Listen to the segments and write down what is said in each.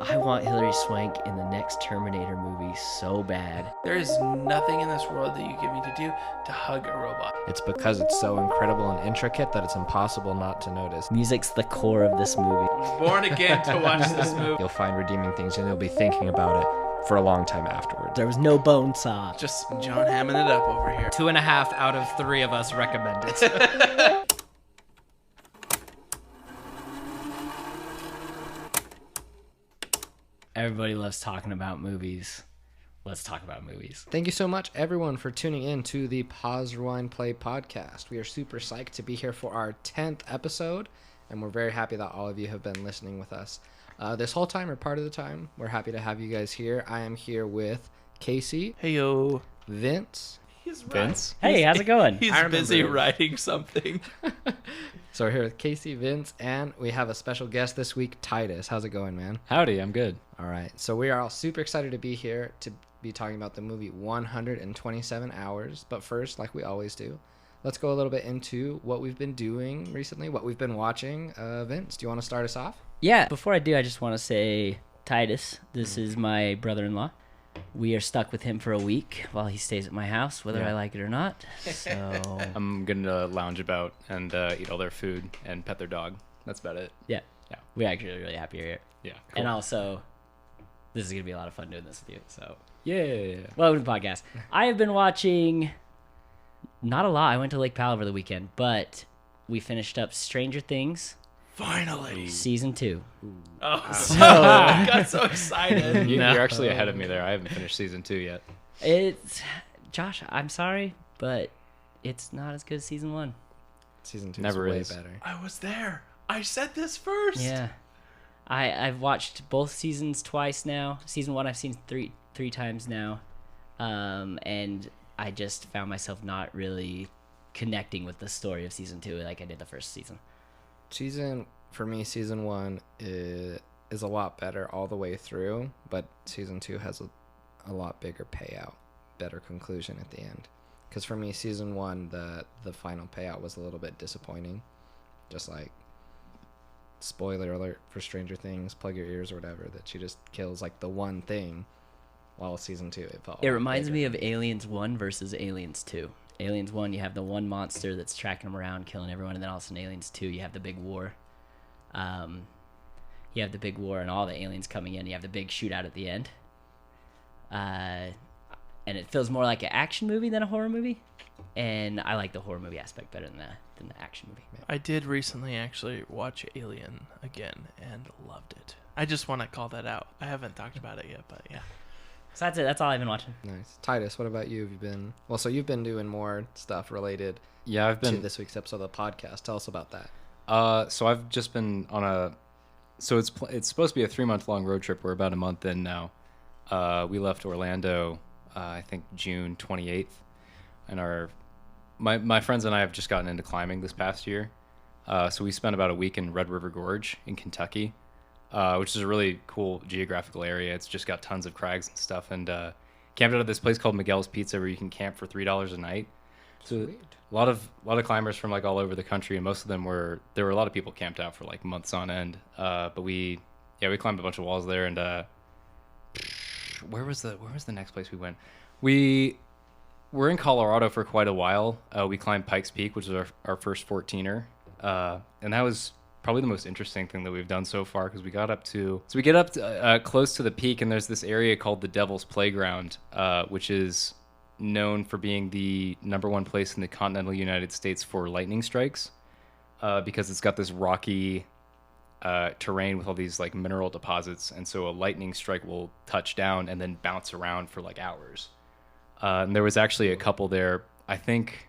I want Hilary Swank in the next Terminator movie so bad. There is nothing in this world that you give me to do to hug a robot. It's because it's so incredible and intricate that it's impossible not to notice. Music's the core of this movie. I was born again to watch this movie. You'll find redeeming things and you'll be thinking about it for a long time afterwards. There was no bone saw. Just John hamming it up over here. 2.5 out of 3 of us recommend it. Everybody loves talking about movies. Let's talk about movies. Thank you so much, everyone, for tuning in to the Pause, Rewind, Play podcast. We are super psyched to be here for our 10th episode, and we're very happy that all of you have been listening with us this whole time, or part of the time. We're happy to have you guys here. I am here with Casey. Hey, yo. Vince. He's Vince. Hey, how's it going? He's busy writing something. So we're here with Casey, Vince, and we have a special guest this week, Titus. How's it going, man? Howdy, I'm good. All right. So we are all super excited to be here to be talking about the movie 127 Hours. But first, like we always do, let's go a little bit into what we've been doing recently, what we've been watching. Vince, do you want to start us off? Yeah, before I do, I just want to say, Titus, this is my brother-in-law. We are stuck with him for a week while he stays at my house, whether I like it or not. So I'm gonna lounge about and eat all their food and pet their dog. That's about it. yeah, we're actually really happy you're here. Yeah. Cool. And also, this is going to be a lot of fun doing this with you. So, Yeah. welcome to the podcast. I have been watching not a lot. I went to Lake Powell over the weekend, but we finished up Stranger Things Finally. season 2. Oh, I got so excited. You're actually ahead of me there. I haven't finished season 2 yet. It's Josh, I'm sorry, but it's not as good as season 1. Season 2 Never is way is. better. I was there. I said this first. Yeah. I've watched both seasons twice now. Season 1 I've seen three times now. And I just found myself not really connecting with the story of season 2 like I did the first season. For me, season 1 is a lot better all the way through, but season 2 has a lot bigger payout, better conclusion at the end. Because for me, season 1, the final payout was a little bit disappointing. Just like, spoiler alert for Stranger Things, plug your ears or whatever, that she just kills like the one thing, while season 2 it felt. It reminds me of Aliens 1 versus Aliens 2. Aliens 1, you have the one monster that's tracking them around, killing everyone, and then all of a sudden Aliens 2, you have the big war. You have the big war and all the aliens coming in. You have the big shootout at the end. And it feels more like an action movie than a horror movie. And I like the horror movie aspect better than the action movie. I did recently actually watch Alien again and loved it. I just want to call that out. I haven't talked about it yet, but yeah. So that's it. That's all I've been watching. Nice. Titus, what about you? Have you been... Well, so you've been doing more stuff related Yeah, I've to been. this week's episode of the podcast. Tell us about that. So I've just been on a. So it's supposed to be a 3-month-long road trip. We're about a month in now. We left Orlando, I think June 28th, and my friends and I have just gotten into climbing this past year. So we spent about a week in Red River Gorge in Kentucky, which is a really cool geographical area. It's just got tons of crags and stuff, and camped out at this place called Miguel's Pizza where you can camp for $3 a night. So Sweet. a lot of climbers from like all over the country, and most of them there were a lot of people camped out for like months on end. But we climbed a bunch of walls there, and where was the next place we went? We were in Colorado for quite a while. We climbed Pikes Peak, which was our first 14er, and that was probably the most interesting thing that we've done so far, because we get up to, close to the peak, and there's this area called the Devil's Playground, which is known for being the #1 place in the continental United States for lightning strikes, because it's got this rocky terrain with all these like mineral deposits, and so a lightning strike will touch down and then bounce around for like hours. And there was actually a couple there, I think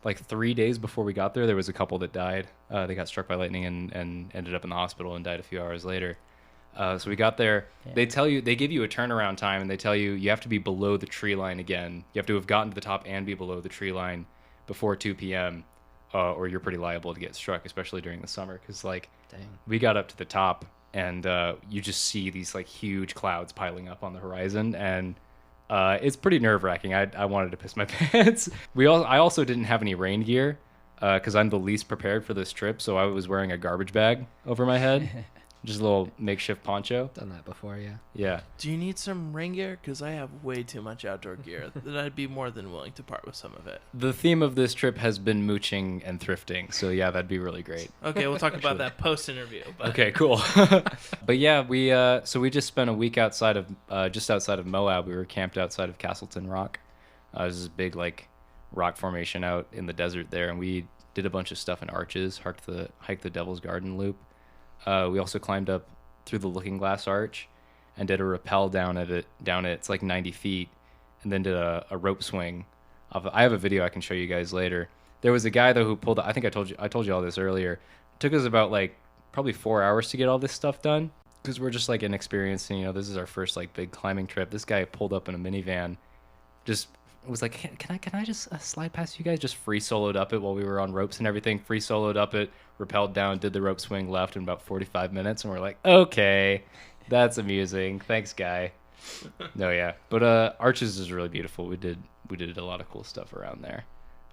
like 3 days before we got there was a couple that died. They got struck by lightning and ended up in the hospital and died a few hours later. So we got there. Yeah. They give you a turnaround time, and they tell you have to be below the tree line again. You have to have gotten to the top and be below the tree line before 2 p.m. Or you're pretty liable to get struck, especially during the summer. Because like, we got up to the top, and you just see these like huge clouds piling up on the horizon, and it's pretty nerve-wracking. I wanted to piss my pants. I also didn't have any rain gear because I'm the least prepared for this trip, so I was wearing a garbage bag over my head. Just a little makeshift poncho. Done that before, yeah. Yeah. Do you need some rain gear? Because I have way too much outdoor gear that I'd be more than willing to part with some of it. The theme of this trip has been mooching and thrifting. So yeah, that'd be really great. Okay, we'll talk about that post-interview. But Okay, cool. But yeah, we just spent a week outside of just outside of Moab. We were camped outside of Castleton Rock. There's this big like rock formation out in the desert there, and we did a bunch of stuff in Arches, hiked the Devil's Garden loop. We also climbed up through the Looking Glass Arch and did a rappel down it. It's like 90 feet, and then did a rope swing. I have a video I can show you guys later. There was a guy though who pulled. I think I told you all this earlier. It took us about like probably 4 hours to get all this stuff done because we're just like inexperienced. And, this is our first like big climbing trip. This guy pulled up in a minivan, just was like, can I just slide past you guys? Just free soloed up it while we were on ropes and everything. Free soloed up it, rappelled down, did the rope swing left in about 45 minutes, and we're like, okay, that's amusing. Thanks, guy. No, yeah, but Arches is really beautiful. We did a lot of cool stuff around there.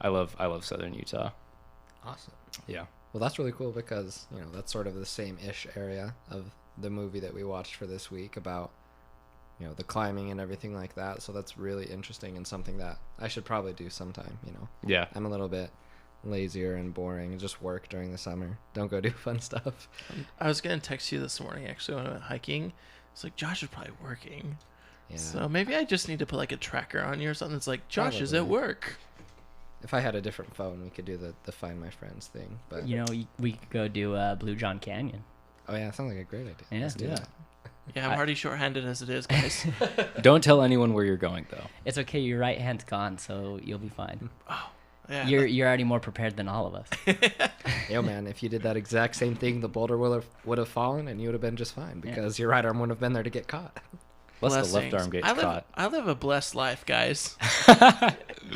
I love southern Utah. Awesome. Yeah. Well, that's really cool because, that's sort of the same-ish area of the movie that we watched for this week about, the climbing and everything like that. So that's really interesting and something that I should probably do sometime, Yeah. I'm a little bit lazier and boring and just work during the summer. Don't go do fun stuff. I was going to text you this morning, actually, when I went hiking. It's like, Josh is probably working. Yeah. So maybe I just need to put like a tracker on you or something. It's like, Josh is at Probably. work. If I had a different phone, we could do the Find My Friends thing. But We could go do Blue John Canyon. oh yeah, that sounds like a great idea. Yeah. Let's do Yeah. that. Yeah, I'm already shorthanded as it is, guys. Don't tell anyone where you're going though. It's okay. Your right hand's gone, so you'll be fine. Yeah, You're already more prepared than all of us. Yo, man, if you did that exact same thing, the boulder would have fallen, and you would have been just fine because your right arm wouldn't have been there to get caught. Unless the left blessings. arm gets I live, caught. I live a blessed life, guys.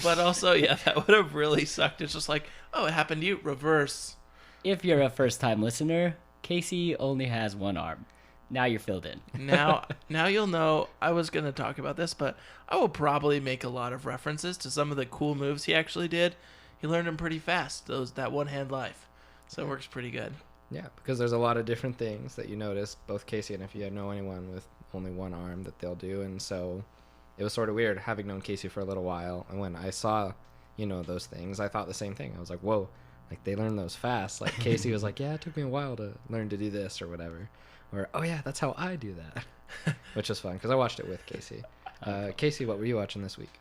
But also, yeah, that would have really sucked. It's just like, oh, it happened to you. Reverse. If you're a first-time listener, Casey only has one arm. Now you're filled in. Now you'll know. I was gonna talk about this, but I will probably make a lot of references to some of the cool moves he actually did. He learned them pretty fast. That one-hand life, so it works pretty good. Yeah, because there's a lot of different things that you notice, both Casey and if you know anyone with only one arm that they'll do, and so it was sort of weird having known Casey for a little while, and when I saw, those things, I thought the same thing. I was like, whoa, like they learn those fast. Like Casey was like, yeah, it took me a while to learn to do this or whatever. Or, oh yeah, that's how I do that. Which is fun, because I watched it with Casey. Casey, what were you watching this week?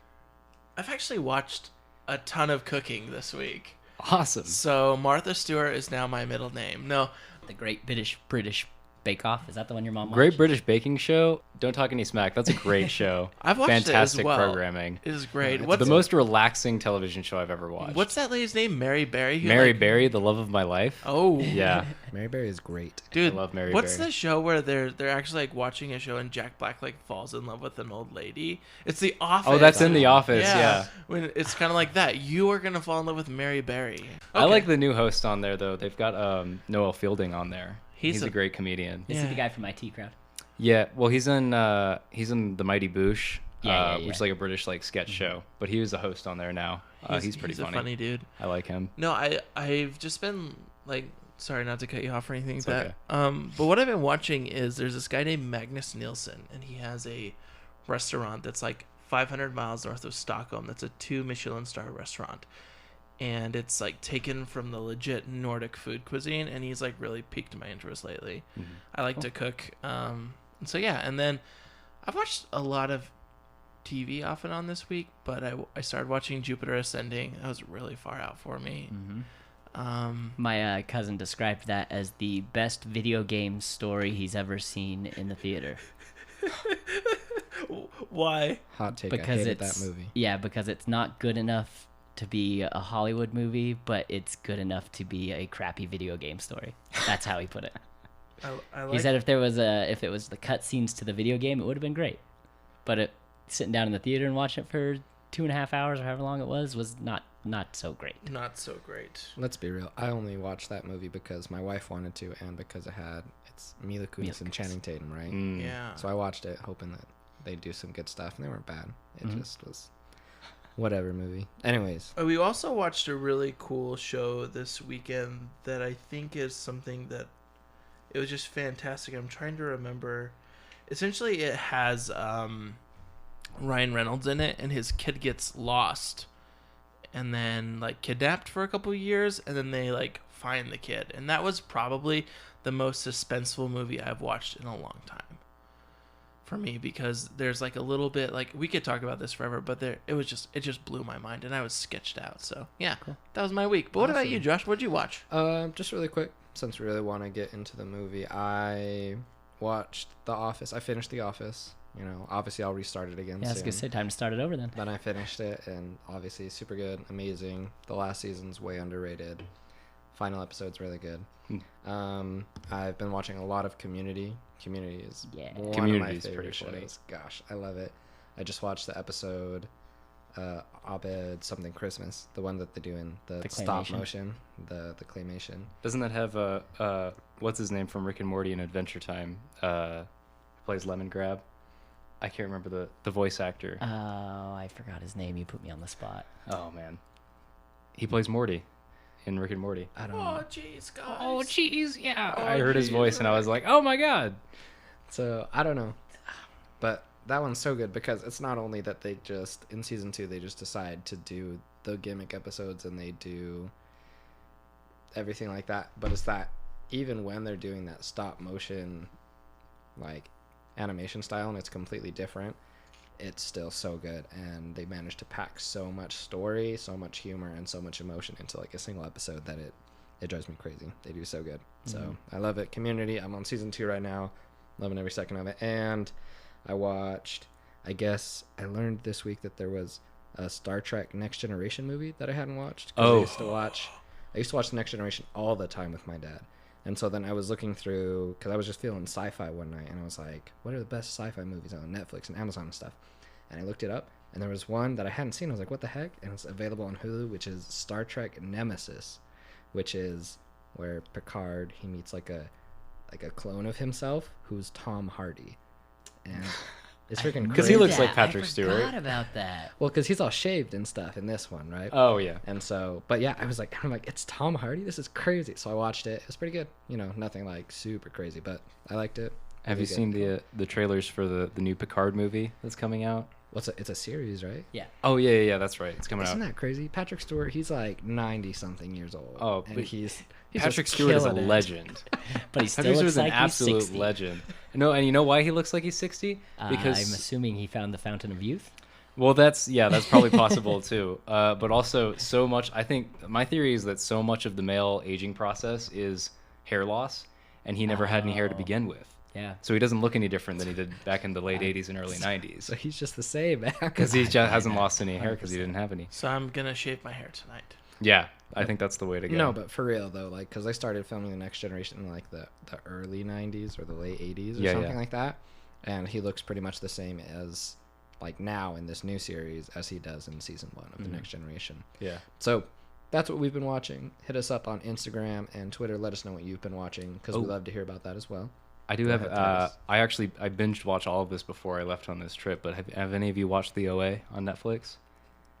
I've actually watched a ton of cooking this week. Awesome. So Martha Stewart is now my middle name. No, The Great British Bake Off. Is that the one your mom watched? Great British Baking Show. Don't talk any smack. That's a great show. I've watched Fantastic it as well. programming. It is great. It's What's The most relaxing television show I've ever watched. What's that lady's name? Mary Berry. who, Mary like- Berry, the love of my life. Oh Yeah. Mary Berry is great. dude. I love Mary What's Berry. the show where they're actually like watching a show and Jack Black like falls in love with an old lady? It's The Office. Oh, that's in The Office. Yeah. When it's kind of like that. You are gonna fall in love with Mary Berry. I Okay. like the new host on there though. They've got Noel Fielding on there. He's He's a a- great comedian. Is he Yeah. the guy from IT Crowd? Yeah, well, he's in The Mighty Boosh, Yeah. which is like a British like sketch show. But he was a host on there now. He's pretty a funny dude. I like him. No, I've just been like, sorry not to cut you off or anything. It's That okay. but what I've been watching is there's this guy named Magnus Nielsen, and he has a restaurant that's like 500 miles north of Stockholm. That's a 2 Michelin star restaurant, and it's like taken from the legit Nordic food cuisine. And he's like really piqued my interest lately. Mhm. I like to cook, so yeah. And then I've watched a lot of TV off and on this week, but I started watching Jupiter Ascending. That was really far out for me. Mm-hmm. My cousin described that as the best video game story he's ever seen in the theater. Why? Hot take. Because I hated it's that movie. Yeah, because it's not good enough to be a Hollywood movie, but it's good enough to be a crappy video game story. That's how he put it. I like He said if it was the cutscenes to the video game, it would have been great. But sitting down in the theater and watching it for 2.5 hours or however long it was not so great. not so great. Let's be real. I only watched that movie because my wife wanted to, and because it's Mila Kunis and Channing Tatum, right? Mm. Yeah. So I watched it hoping that they'd do some good stuff, and they weren't bad. It Mhm. just was whatever movie. Anyways, We also watched a really cool show this weekend that I think is something that It was just fantastic. I'm trying to remember. Essentially, it has Ryan Reynolds in it, and his kid gets lost and then like kidnapped for a couple of years, and then they like find the kid. And that was probably the most suspenseful movie I've watched in a long time for me, because there's like a little bit, like, we could talk about this forever, but it just blew my mind, and I was sketched out. So yeah, cool. That was my week. But what about you, Josh? What'd you watch? Just really quick, since we really want to get into the movie, I watched The Office. I finished The Office. You know, obviously I'll restart it again. Yeah, I was gonna say, time to start it over then. Then I finished it, and obviously super good, amazing. The last season's way underrated. Final episode's really good. I've been watching a lot of Community. Community is one of my favorite shows. Gosh, I love it. I just watched the episode Abed something Christmas, the one that they do in the stop motion, the claymation. Doesn't that have what's his name from Rick and Morty in Adventure Time? Plays Lemon Grab. I can't remember the voice actor. Oh, I forgot his name. You put me on the spot. Oh man, he plays Morty in Rick and Morty. I don't know. Oh jeez, guys. Oh jeez, yeah. I heard his voice and I was like, oh my god. So I don't know, but that one's so good because it's not only that they just in season 2 they just decide to do the gimmick episodes and they do everything like that, but it's that even when they're doing that stop motion like animation style and it's completely different, it's still so good, and they managed to pack so much story, so much humor, and so much emotion into like a single episode that it drives me crazy. They do so good. So I love it. Community, I'm on season 2 right now, loving every second of it. And I watched, I guess I learned this week that there was a Star Trek Next Generation movie that I hadn't watched. I used to watch the Next Generation all the time with my dad. And so then I was looking through, because I was just feeling sci-fi one night, and I was like, what are the best sci-fi movies on Netflix and Amazon and stuff? And I looked it up, and there was one that I hadn't seen. I was like, what the heck? And it's available on Hulu, which is Star Trek Nemesis, which is where Picard, he meets like a clone of himself who's Tom Hardy. And it's freaking crazy. Because he looks like Patrick Stewart. I forgot about that. Well, because he's all shaved and stuff in this one, right? Oh yeah. And so, but yeah, I'm like, it's Tom Hardy. This is crazy. So I watched it. It was pretty good. You know, nothing like super crazy, but I liked it. Have you seen the trailers for the new Picard movie that's coming out? It's a series, right? Yeah. Oh yeah, that's right. It's coming Isn't out. that crazy? Patrick Stewart, he's like 90 something years old. Oh, and but he's Patrick just Stewart is a killing it. legend. But he still Patrick looks Stewart's an like he's absolute 60. legend. No, and you know why he looks like he's 60? Because I'm assuming he found the fountain of youth. well, that's probably possible too. But also, so much. I think my theory is that so much of the male aging process is hair loss, and he never had any hair to begin with. Yeah. So he doesn't look any different than he did back in the late 80s and early 90s. So he's just the same, man. Because he just hasn't lost any hair because he didn't have any. So I'm gonna shave my hair tonight. Yeah, I think that's the way to go. No, but for real though, like, because I started filming The Next Generation in like the early 90s or the late 80s or something like that, and he looks pretty much the same as like now in this new series as he does in season 1 of The Next Generation. Yeah. So that's what we've been watching. Hit us up on Instagram and Twitter. Let us know what you've been watching, because we love to hear about that as well. I do Go have. ahead, Titus. I binged watched all of this before I left on this trip. But have any of you watched The OA on Netflix?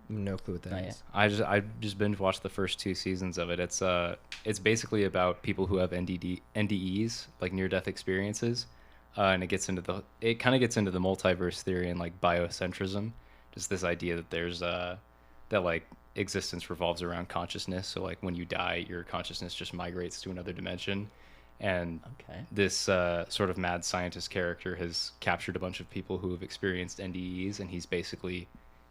No clue what that Not is. yet. I just binge watched the first 2 seasons of it. It's basically about people who have NDEs, like near death experiences, and it kind of gets into the multiverse theory and like biocentrism, just this idea that there's that like existence revolves around consciousness. So like when you die, your consciousness just migrates to another dimension. And this sort of mad scientist character has captured a bunch of people who have experienced NDEs, and he's basically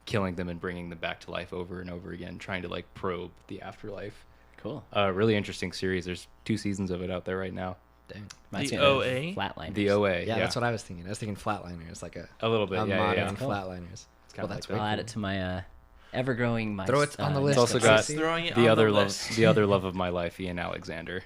killing them and bringing them back to life over and over again, trying to like probe the afterlife. Cool. Really interesting series. There's 2 seasons of it out there right now. Dang. Reminds The me of OA? Flatliners. The OA. Yeah, that's what I was thinking. I was thinking Flatliners, like a little bit. a Yeah, modern yeah. Cool. Flatliners. It's kind of that's like I'll way add cool. it to my ever-growing. Throw it on the list. It's also That's got easy. Throwing it the on other the love, list. the other love of my life, Ian Alexander.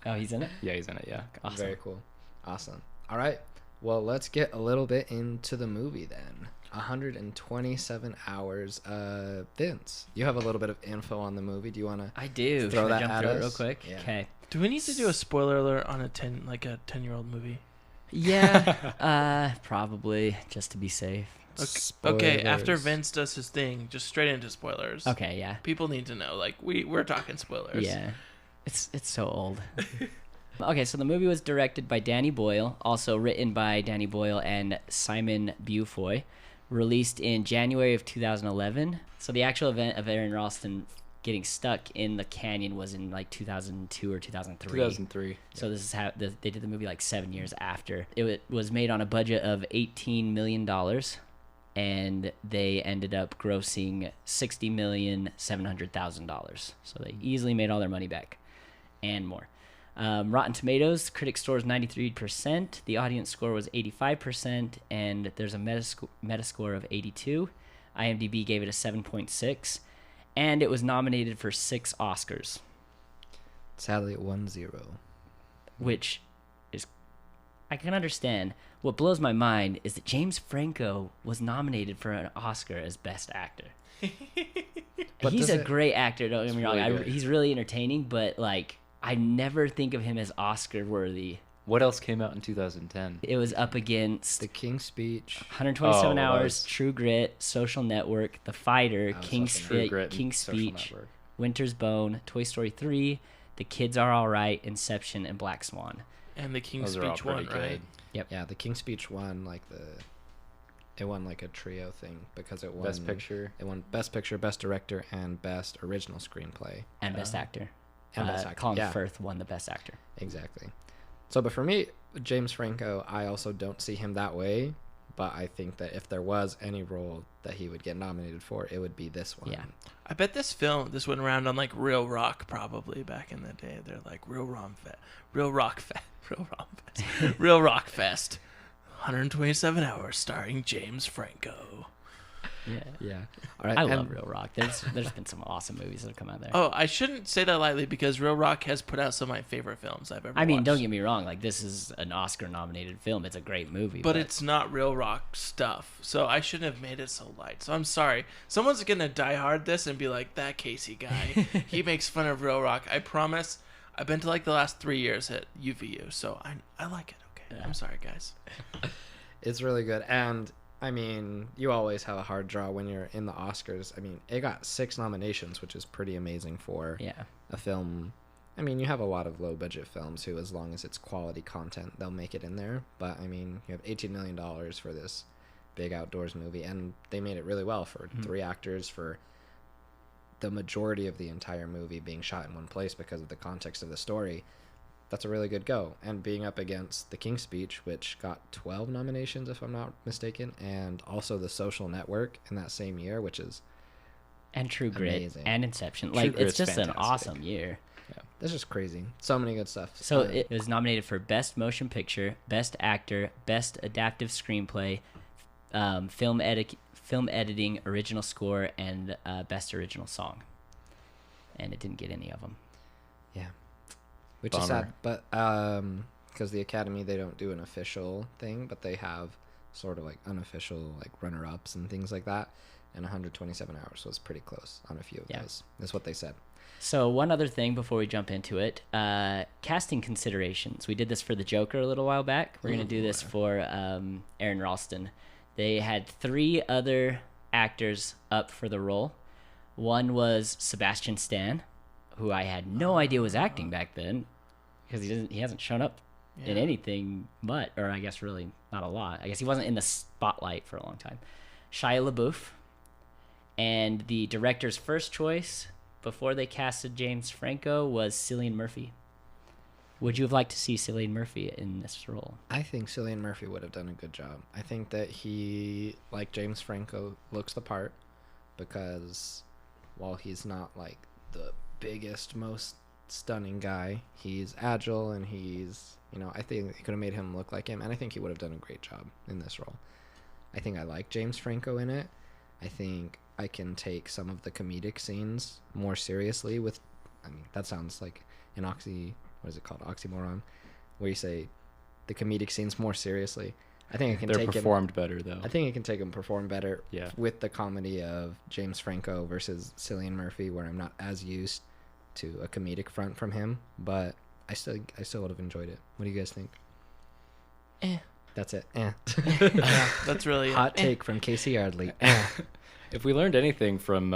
Oh, he's in it. Yeah, he's in it. Yeah. Awesome. Very cool. Awesome. All right. Well, let's get a little bit into the movie then. 127 hours. Vince, you have a little bit of info on the movie. Do you want to I do. throw Should I that jump at through it us? real quick? Yeah. Okay. Do we need to do a spoiler alert on a 10-year-old movie? Yeah. Probably just to be safe. Okay, after Spoilers. Vince does his thing, just straight into spoilers. Okay. Yeah. People need to know. Like we're talking spoilers. Yeah. It's so old. Okay, so the movie was directed by Danny Boyle, also written by Danny Boyle and Simon Beaufoy, released in January of 2011. So the actual event of Aron Ralston getting stuck in the canyon was in like 2002 or 2003. 2003. So this is how they did the movie like 7 years after. It was made on a budget of $18 million, and they ended up grossing $60,700,000. So they easily made all their money back and more. Rotten Tomatoes, critic score is 93%, the audience score was 85%, and there's a metascore of 82. IMDb gave it a 7.6, and it was nominated for 6 Oscars. Sadly, 1-0. Which is, I can understand. What blows my mind is that James Franco was nominated for an Oscar as Best Actor. But He's does a it- great actor, don't get me wrong. really good. He's really entertaining, but like I never think of him as Oscar worthy. What else came out in 2010? It was up against The King's Speech. 127 Oh, that Hours, was- True Grit, Social Network, The Fighter, I was King's, hoping True Grit and King's Social Speech, Network. Winter's Bone, Toy Story 3, The Kids Are Alright, Inception, and Black Swan. And the King's Those are all Speech one, pretty right? good. Yeah, the King's Speech won it won like a trio thing because it won Best Picture. It won Best Picture, Best Director, and Best Original Screenplay. And Best Actor. And Best Actor, Colin yeah. Firth won the Best Actor. Exactly. So, but for me, James Franco, I also don't see him that way. But I think that if there was any role that he would get nominated for, it would be this one. Yeah. I bet this went around on like Real Rock probably back in the day. They're like Real Rock Fest, 127 hours starring James Franco. Yeah. Yeah. All right. I and- love Real Rock. There's been some awesome movies that have come out there. Oh, I shouldn't say that lightly because Real Rock has put out some of my favorite films I've ever I mean, watched. don't get me wrong. Like, this is an Oscar-nominated film. It's a great movie. But it's not Real Rock stuff, so I shouldn't have made it so light. So I'm sorry. Someone's gonna die hard this and be like, that Casey guy, he makes fun of Real Rock. I promise. I've been to like the last 3 years at UVU, so I like it. Okay, Yeah. I'm sorry, guys. It's really good. And I mean, you always have a hard draw when you're in the Oscars. I mean, it got 6 nominations, which is pretty amazing for Yeah. a film. I mean, you have a lot of low budget films who, as long as it's quality content, they'll make it in there. But I mean, you have $18 million for this big outdoors movie, and they made it really well for 3 actors, for the majority of the entire movie being shot in one place because of the context of the story. That's a really good go. And being up against The King's Speech, which got 12 nominations, if I'm not mistaken, and also The Social Network in that same year, which is And True Grit Amazing. and Inception. True Like, Grit's it's just an fantastic. awesome year. that's just crazy. So many good stuff. So it was nominated for Best Motion Picture, Best Actor, Best Adaptive Screenplay, film editing, Original Score, and Best Original Song. And it didn't get any of them. Yeah, which is sad, but because the Academy, they don't do an official thing, but they have sort of like unofficial like runner-ups and things like that, and 127 hours was pretty close on a few of those. That's what they said. So one other thing before we jump into it, casting considerations. We did this for the Joker a little while back. We're going to do this for Aron Ralston. They had 3 other actors up for the role. One was Sebastian Stan, who I had no idea was acting back then, because he hasn't shown up in anything but, or I guess really not a lot. I guess he wasn't in the spotlight for a long time. Shia LaBeouf, and the director's first choice before they casted James Franco was Cillian Murphy. Would you have liked to see Cillian Murphy in this role? I think Cillian Murphy would have done a good job. I think that he, like James Franco, looks the part, because while he's not like the biggest, most stunning guy, he's agile, and he's, I think it could have made him look like him, and I think he would have done a great job in this role. I think I like James Franco in it. I think I can take some of the comedic scenes more seriously with, that sounds like an oxymoron, where you say the comedic scenes more seriously. I think I can They're take performed better, though. I think I can take him perform better Yeah. with the comedy of James Franco versus Cillian Murphy, where I'm not as used to a comedic front from him, but I still would have enjoyed it. What do you guys think? That's it. That's really Hot take from Casey Yardley. If we learned anything from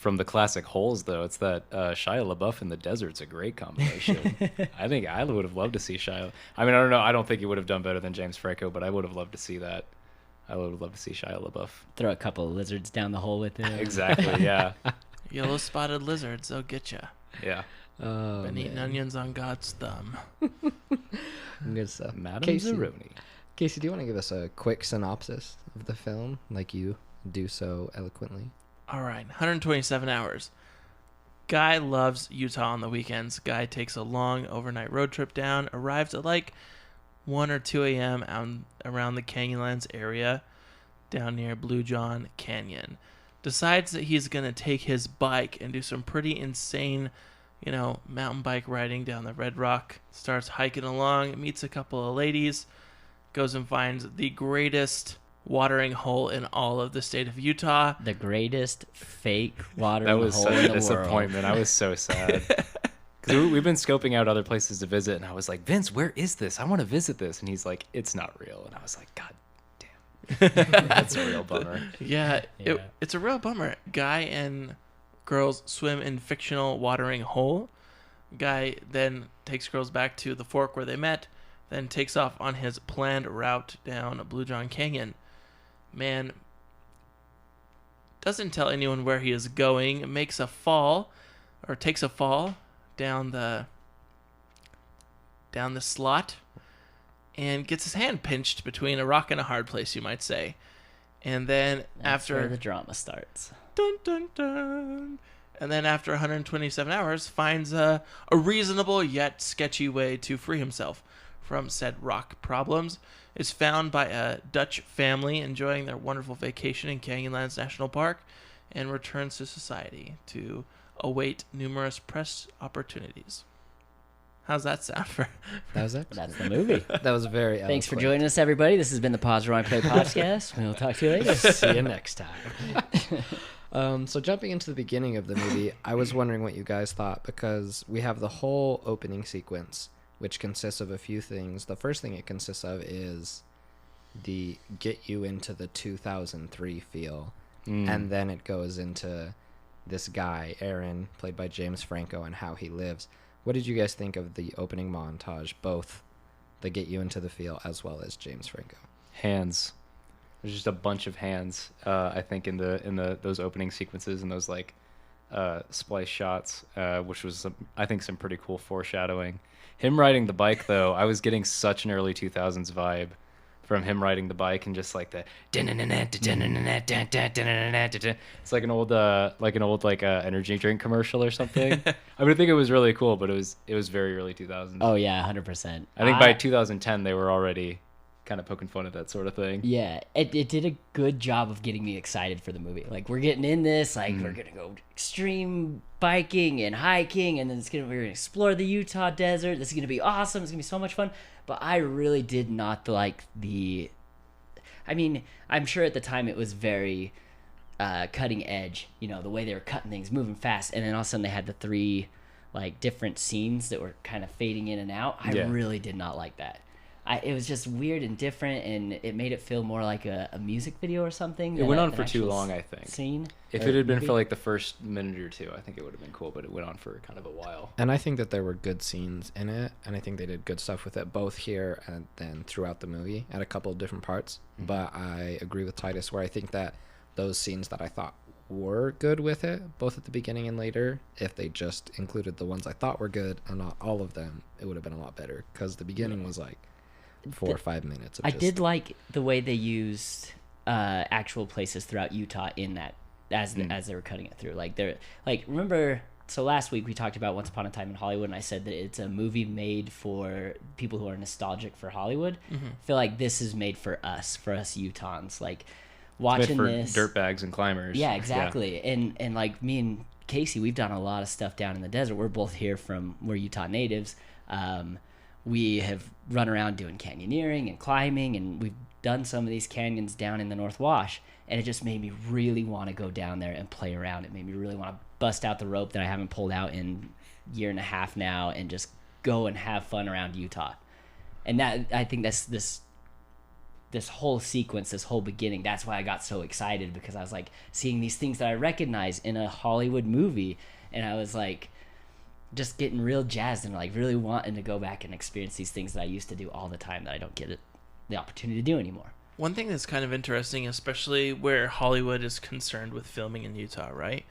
from the classic Holes, though, it's that Shia LaBeouf in the desert's a great combination. I think I would have loved to see Shia. I mean, I don't know. I don't think he would have done better than James Franco, but I would have loved to see that. I would have loved to see Shia LaBeouf. Throw a couple of lizards down the hole with him. Exactly, yeah. Yellow spotted lizards, they'll get you. Yeah. Oh, Been eating onions on God's thumb. good stuff. Madam Casey, Zeroni. Casey, do you want to give us a quick synopsis of the film, like you do so eloquently? All right, 127 hours. Guy loves Utah on the weekends. Guy takes a long overnight road trip down, arrives at like 1 or 2 a.m. around the Canyonlands area down near Blue John Canyon. Decides that he's going to take his bike and do some pretty insane, mountain bike riding down the Red Rock. Starts hiking along, meets a couple of ladies, goes and finds the greatest watering hole in all of the state of Utah. The greatest fake watering That was hole such in a the world. disappointment. I was so sad. Because we've been scoping out other places to visit, and I was like, Vince, where is this? I want to visit this. And he's like, it's not real. And I was like, God damn. That's a real bummer. Yeah, Yeah. It's a real bummer. Guy and girls swim in fictional watering hole. Guy then takes girls back to the fork where they met, then takes off on his planned route down Blue John Canyon. Man doesn't tell anyone where he is going, takes a fall down the slot and gets his hand pinched between a rock and a hard place, you might say. And then That's where the drama starts. dun dun dun, and then after 127 hours finds a reasonable yet sketchy way to free himself from said rock problems. Is found by a Dutch family enjoying their wonderful vacation in Canyonlands National Park, and returns to society to await numerous press opportunities. How's that sound? That was it. That's the movie. That was very Thanks for eloquent. joining us, everybody. This has been the Pause Rewind Play podcast. We'll talk to you later. See you next time. So jumping into the beginning of the movie, I was wondering what you guys thought, because we have the whole opening sequence, which consists of a few things. The first thing it consists of is the get you into the 2003 feel. And then it goes into this guy, Aron, played by James Franco, and how he lives. What did you guys think of the opening montage, both the get you into the feel as well as James Franco? Hands. There's just a bunch of hands. I think in those opening sequences and those splice shots, which was I think some pretty cool foreshadowing. Him riding the bike, though, I was getting such an early 2000s vibe from him riding the bike, and just like the it's like an old energy drink commercial or something. I think it was really cool, but it was very early 2000s. Oh, yeah, 100%. I think by 2010 they were already kind of poking fun at that sort of thing. Yeah, it did a good job of getting me excited for the movie. Like, we're getting in this, we're gonna go extreme biking and hiking, and then we're gonna explore the Utah desert. This is gonna be awesome. It's gonna be so much fun. But I really did not like I mean, I'm sure at the time it was very cutting edge. The way they were cutting things, moving fast, and then all of a sudden they had the three different scenes that were kind of fading in and out. I really did not like that. It was just weird and different, and it made it feel more like a music video or something. It went on for too long, I think. Scene. If it had been for the first minute or two, I think it would have been cool, but it went on for kind of a while. And I think that there were good scenes in it, and I think they did good stuff with it, both here and then throughout the movie at a couple of different parts. Mm-hmm. But I agree with Titus, where I think that those scenes that I thought were good with it, both at the beginning and later, if they just included the ones I thought were good and not all of them, it would have been a lot better, because the beginning was 4 or 5 minutes of I did like the way they used actual places throughout Utah in that as they were cutting it through. Remember, so last week we talked about Once Upon a Time in Hollywood, and I said that it's a movie made for people who are nostalgic for Hollywood. Mm-hmm. I feel like this is made for us Utahns. Watching this, dirtbags and climbers. Yeah, exactly. Yeah. And me and Casey, we've done a lot of stuff down in the desert. We're both here we're Utah natives. We have run around doing canyoneering and climbing, and we've done some of these canyons down in the North Wash, and it just made me really want to go down there and play around. It made me really want to bust out the rope that I haven't pulled out in a year and a half now and just go and have fun around Utah. And that, I think that's this this whole sequence, this whole beginning, that's why I got so excited, because I was like seeing these things that I recognize in a Hollywood movie, and I was like just getting real jazzed and like really wanting to go back and experience these things that I used to do all the time that I don't get the opportunity to do anymore. One thing that's kind of interesting, especially where Hollywood is concerned with filming in Utah, right?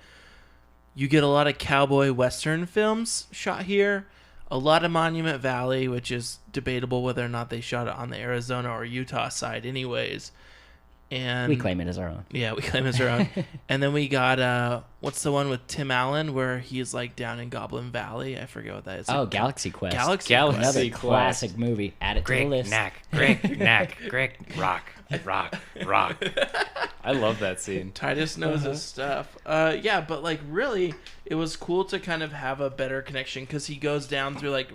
You get a lot of cowboy western films shot here, a lot of Monument Valley, which is debatable whether or not they shot it on the Arizona or Utah side anyways. And We claim it as our own. yeah, we claim it's our own. And then we got what's the one with Tim Allen where he's like down in Goblin Valley? I forget what that is. Oh, Galaxy Quest. Galaxy Another Quest. classic movie. Add it to the list. Greg, rock. I love that scene. Titus knows his stuff. Yeah, but like really, it was cool to kind of have a better connection because he goes down through like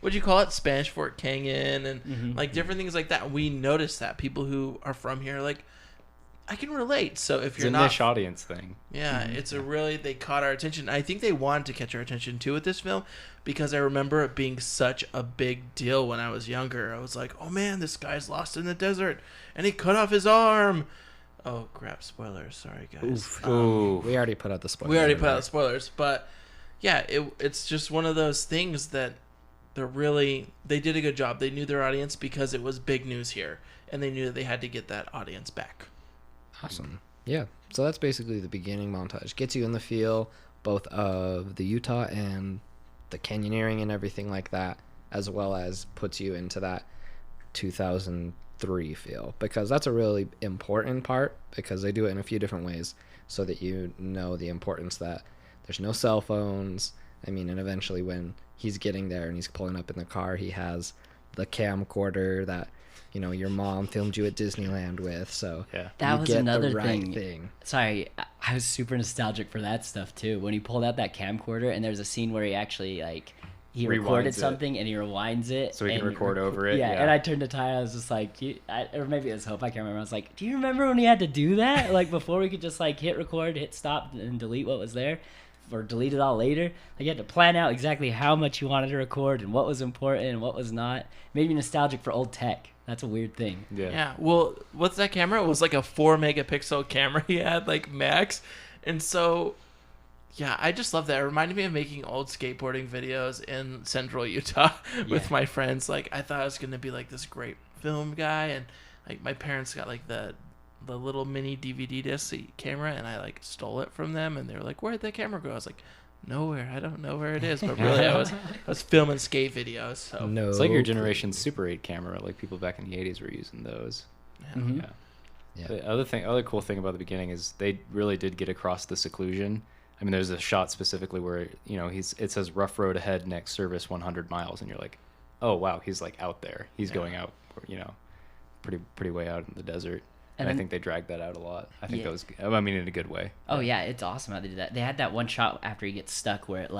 what'd you call it, Spanish Fort Canyon and like different things like that. We noticed that people who are from here like I can relate. So if It's you're a not niche audience thing. yeah, it's a really they caught our attention. I think they wanted to catch our attention too with this film because I remember it being such a big deal when I was younger. I was like, oh man, this guy's lost in the desert and he cut off his arm. Oh crap! Spoilers. Sorry guys. Ooh. We already put out the spoilers. We already put out the spoilers, but yeah, it's just one of those things that they did a good job. They knew their audience because it was big news here, and they knew that they had to get that audience back. Awesome. Yeah. So that's basically the beginning montage. Gets you in the feel both of the Utah and the canyoneering and everything like that, as well as puts you into that 2003 feel, because that's a really important part, because they do it in a few different ways so that you know the importance that there's no cell phones. I mean, and eventually when he's getting there and he's pulling up in the car, he has the camcorder that your mom filmed you at Disneyland with. So Yeah. That you was get another the right thing. Sorry, I was super nostalgic for that stuff too. When he pulled out that camcorder, and there's a scene where he actually he recorded Rewinds it. something and he rewinds it So he can and record over it, Yeah, yeah. and I turned to Ty. I was just like, or maybe it was Hope. I can't remember. I was like, do you remember when he had to do that? Like before we could just hit record, hit stop, and delete what was there, or delete it all later. Like you had to plan out exactly how much you wanted to record and what was important and what was not. Made me nostalgic for old tech. That's a weird thing. Yeah. Yeah. Well, what's that camera? It was like a 4 megapixel camera he had, like max. And so, yeah, I just love that. It reminded me of making old skateboarding videos in Central Utah with Yeah. my friends. Like, I thought I was going to be like this great film guy. And like my parents got like the little mini DVD disc camera, and I like stole it from them. And they were like, "Where'd that camera go?" I was like, "Nowhere. I don't know where it is." But really, I was filming skate videos. So No, It's like your generation's Super 8 camera. Like people back in the 80s were using those. yeah. Mhm. Yeah. Yeah. The other cool thing about the beginning is they really did get across the seclusion. I mean, there's a shot specifically where it says rough road ahead, next service 100 miles, and you're like, oh wow, he's like out there. He's Yeah. going out, pretty way out in the desert. And And I then- think they dragged that out a lot. I think Yeah. that was, I mean, in a good way. Oh yeah, it's awesome how they did that. They had that one shot after he gets stuck where it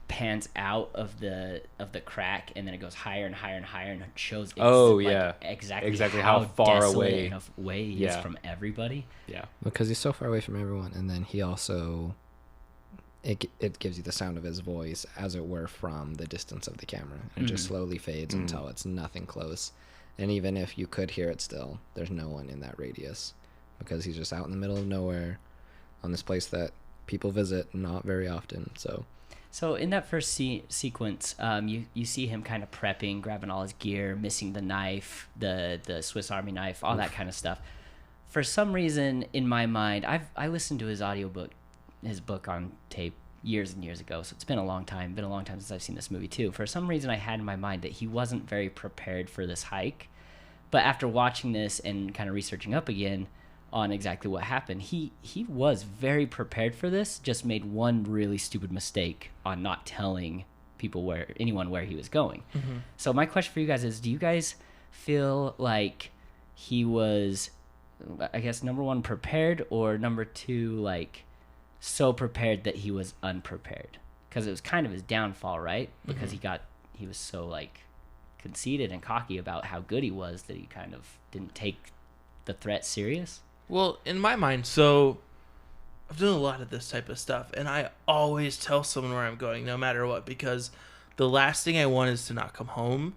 pans out of the crack, and then it goes higher and higher and higher, and it shows exactly how far desolate away. he is Yeah. from everybody. Yeah. because he's so far away from everyone, and then he also it gives you the sound of his voice, as it were, from the distance of the camera. It just slowly fades until it's nothing close, and even if you could hear it still, there's no one in that radius, because he's just out in the middle of nowhere on this place that people visit not very often. So in that first sequence, you see him kind of prepping, grabbing all his gear, missing the knife, the Swiss Army knife, all that kind of stuff. For some reason, in my mind, I listened to his book on tape years and years ago, so it's been a long time since I've seen this movie too. For some reason, I had in my mind that he wasn't very prepared for this hike, but after watching this and kind of researching up again on exactly what happened, he was very prepared for this, just made one really stupid mistake on not telling anyone where he was going. So my question for you guys is, do you guys feel like he was, I guess, number one, prepared, or number two, so prepared that he was unprepared? Because it was kind of his downfall, right? Because he was so conceited and cocky about how good he was that he kind of didn't take the threat serious. Well, in my mind, so I've done a lot of this type of stuff, and I always tell someone where I'm going, no matter what, because the last thing I want is to not come home.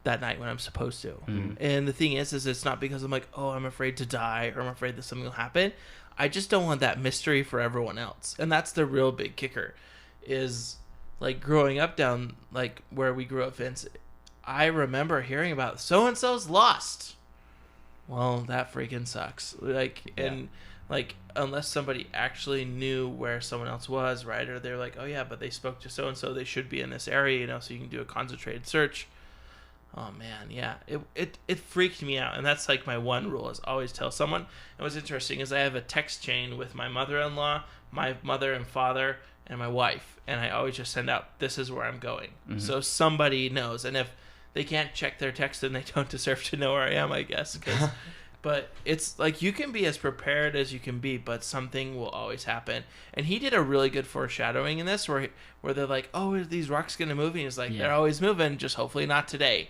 that night when I'm supposed to. Mhm. And the thing is it's not because I'm like, oh, I'm afraid to die or I'm afraid that something will happen. I just don't want that mystery for everyone else. And that's the real big kicker is like growing up down like where we grew up, Vince. I remember hearing about so-and-so's lost. Well, that freaking sucks. Like, and like, unless somebody actually knew where someone else was, right? Or they're like, oh yeah, but they spoke to so-and-so, they should be in this area, you know, so you can do a concentrated search. Oh man, yeah, it freaked me out, and that's like my one rule is always tell someone. And what's interesting is I have a text chain with my mother-in-law, my mother and father, and my wife, and I always just send out, this is where I'm going, so somebody knows. And if they can't check their text, then they don't deserve to know where I am, I guess. But it's like you can be as prepared as you can be, but something will always happen. And he did a really good foreshadowing in this, where they're like, oh, are these rocks gonna move? And he's like, they're always moving, just hopefully not today.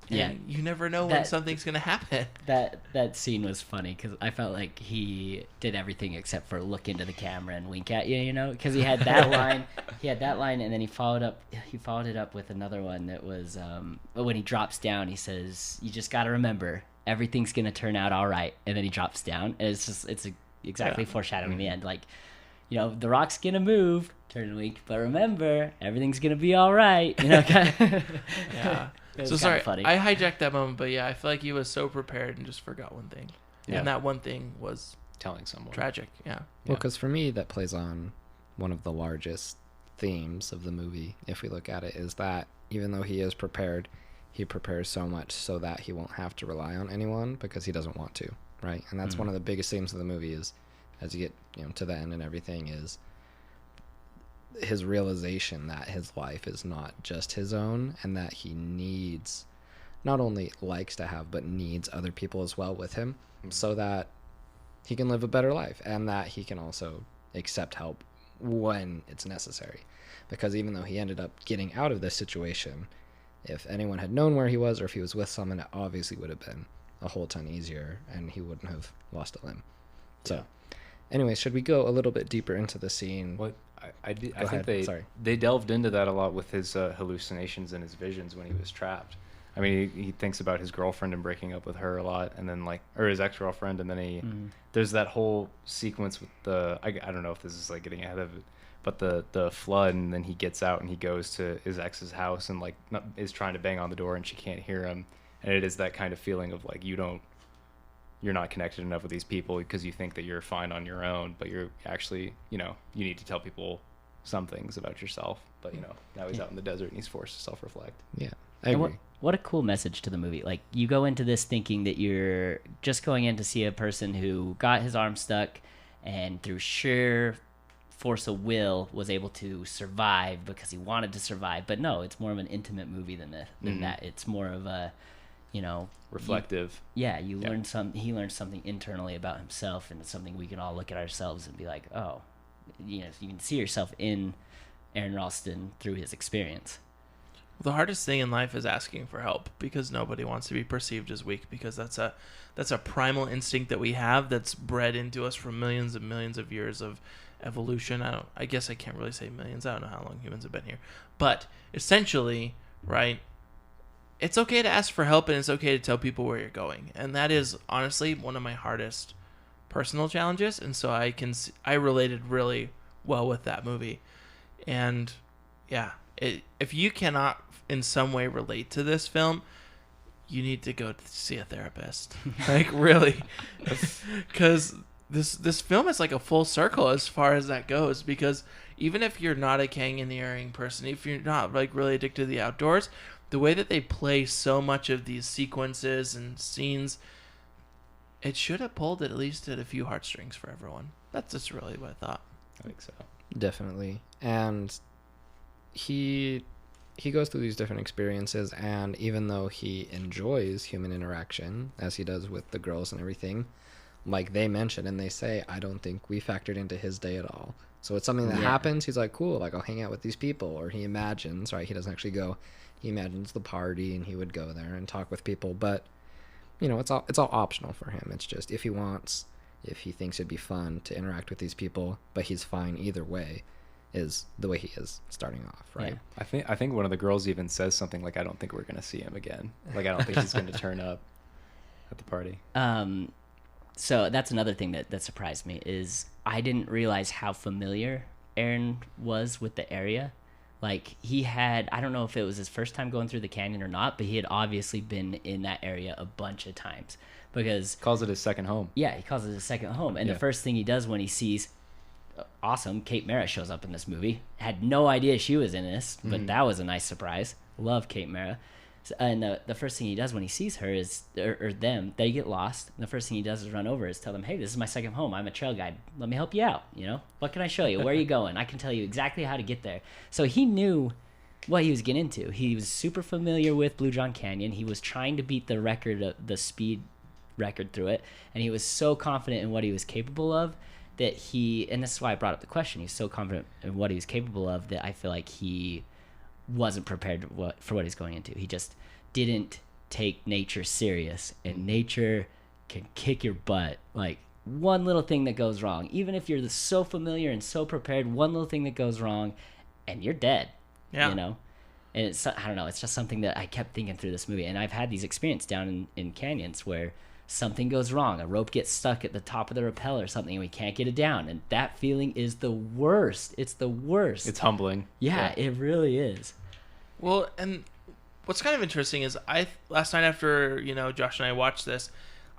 And you never know when something's gonna happen. That scene was funny because I felt like he did everything except for look into the camera and wink at you, you know, because he had that line, and then he followed it up with another one that was when he drops down, he says, "You just got to remember, everything's gonna turn out all right," and then he drops down, and it's exactly foreshadowing the end, like, you know, the rock's gonna move, turn and wink, but remember, everything's gonna be all right, you know. Yeah. So sorry, funny. I hijacked that moment, but yeah, I feel like he was so prepared and just forgot one thing. Yeah. And that one thing was telling someone. Tragic, yeah. Well, because for me, that plays on one of the largest themes of the movie, if we look at it, is that even though he is prepared, he prepares so much so that he won't have to rely on anyone because he doesn't want to, right? And that's one of the biggest themes of the movie is, as you get, you know, to the end and everything, is his realization that his life is not just his own and that he needs, not only likes to have, but needs other people as well with him so that he can live a better life and that he can also accept help when it's necessary. Because even though he ended up getting out of this situation, if anyone had known where he was or if he was with someone, it obviously would have been a whole ton easier and he wouldn't have lost a limb. So anyway, should we go a little bit deeper into the scene? What I think they delved into that a lot with his hallucinations and his visions when he was trapped. I mean, he thinks about his girlfriend and breaking up with her a lot, and then or his ex-girlfriend, and then there's that whole sequence with I don't know if this is like getting ahead of it, but the flood, and then he gets out and he goes to his ex's house and like is trying to bang on the door and she can't hear him, and it is that kind of feeling of like you're not connected enough with these people because you think that you're fine on your own, but you're actually, you know, you need to tell people some things about yourself. But, you know, now he's out in the desert and he's forced to self-reflect. Yeah, I agree. What a cool message to the movie. Like, you go into this thinking that you're just going in to see a person who got his arm stuck and through sheer force of will was able to survive because he wanted to survive. But no, it's more of an intimate movie than that. It's more of a, you know, reflective. He learned something internally about himself, and it's something we can all look at ourselves and be like, oh, you know, you can see yourself in Aron Ralston through his experience. The hardest thing in life is asking for help because nobody wants to be perceived as weak, because that's a primal instinct that we have that's bred into us from millions and millions of years of evolution. I guess I can't really say millions. I don't know how long humans have been here, but essentially, right? It's okay to ask for help and it's okay to tell people where you're going. And that is honestly one of my hardest personal challenges. And so I related really well with that movie. And yeah, if you cannot in some way relate to this film, you need to go see a therapist. Like, really. Because this film is like a full circle as far as that goes. Because even if you're not a canyoneering person, if you're not like really addicted to the outdoors, the way that they play so much of these sequences and scenes, it should have pulled at least at a few heartstrings for everyone. That's just really what I thought. I think so. Definitely. And he goes through these different experiences, and even though he enjoys human interaction, as he does with the girls and everything, like they mention and they say, I don't think we factored into his day at all. So it's something that happens. He's like, cool, like I'll hang out with these people. Or he imagines, right? He doesn't actually go. He imagines the party and he would go there and talk with people. But, you know, it's all optional for him. It's just if he wants, if he thinks it'd be fun to interact with these people, but he's fine either way. is the way he is starting off, right? Yeah. I think one of the girls even says something like, "I don't think we're gonna see him again. Like, I don't think he's gonna turn up at the party." So that's another thing that surprised me is I didn't realize how familiar Aron was with the area. Like, he had, I don't know if it was his first time going through the canyon or not, but he had obviously been in that area a bunch of times because Calls it his second home. yeah, he calls it his second home. And Yeah. the first thing he does when he sees awesome Kate Mara shows up in this movie. Had no idea she was in this, but that was a nice surprise. Love Kate Mara. And the first thing he does when he sees her is, or them, they get lost. And the first thing he does is run over, is tell them, "Hey, this is my second home. I'm a trail guide. Let me help you out. You know, what can I show you? Where are you going? I can tell you exactly how to get there." So he knew what he was getting into. He was super familiar with Blue John Canyon. He was trying to beat the record, the speed record through it, and he was so confident in what he was capable of that and this is why I brought up the question. He's so confident in what he was capable of that I feel like he wasn't prepared for what he's going into. He just didn't take nature serious, and nature can kick your butt. Like, one little thing that goes wrong, even if you're so familiar and so prepared, one little thing that goes wrong and you're dead. Yeah. You know, and it's, I don't know, it's just something that I kept thinking through this movie. And I've had these experiences down in canyons where something goes wrong, a rope gets stuck at the top of the rappel or something, and we can't get it down, and that feeling is the worst. It's the worst. It's humbling. Yeah, it really is. Well, and what's kind of interesting is last night after, Josh and I watched this,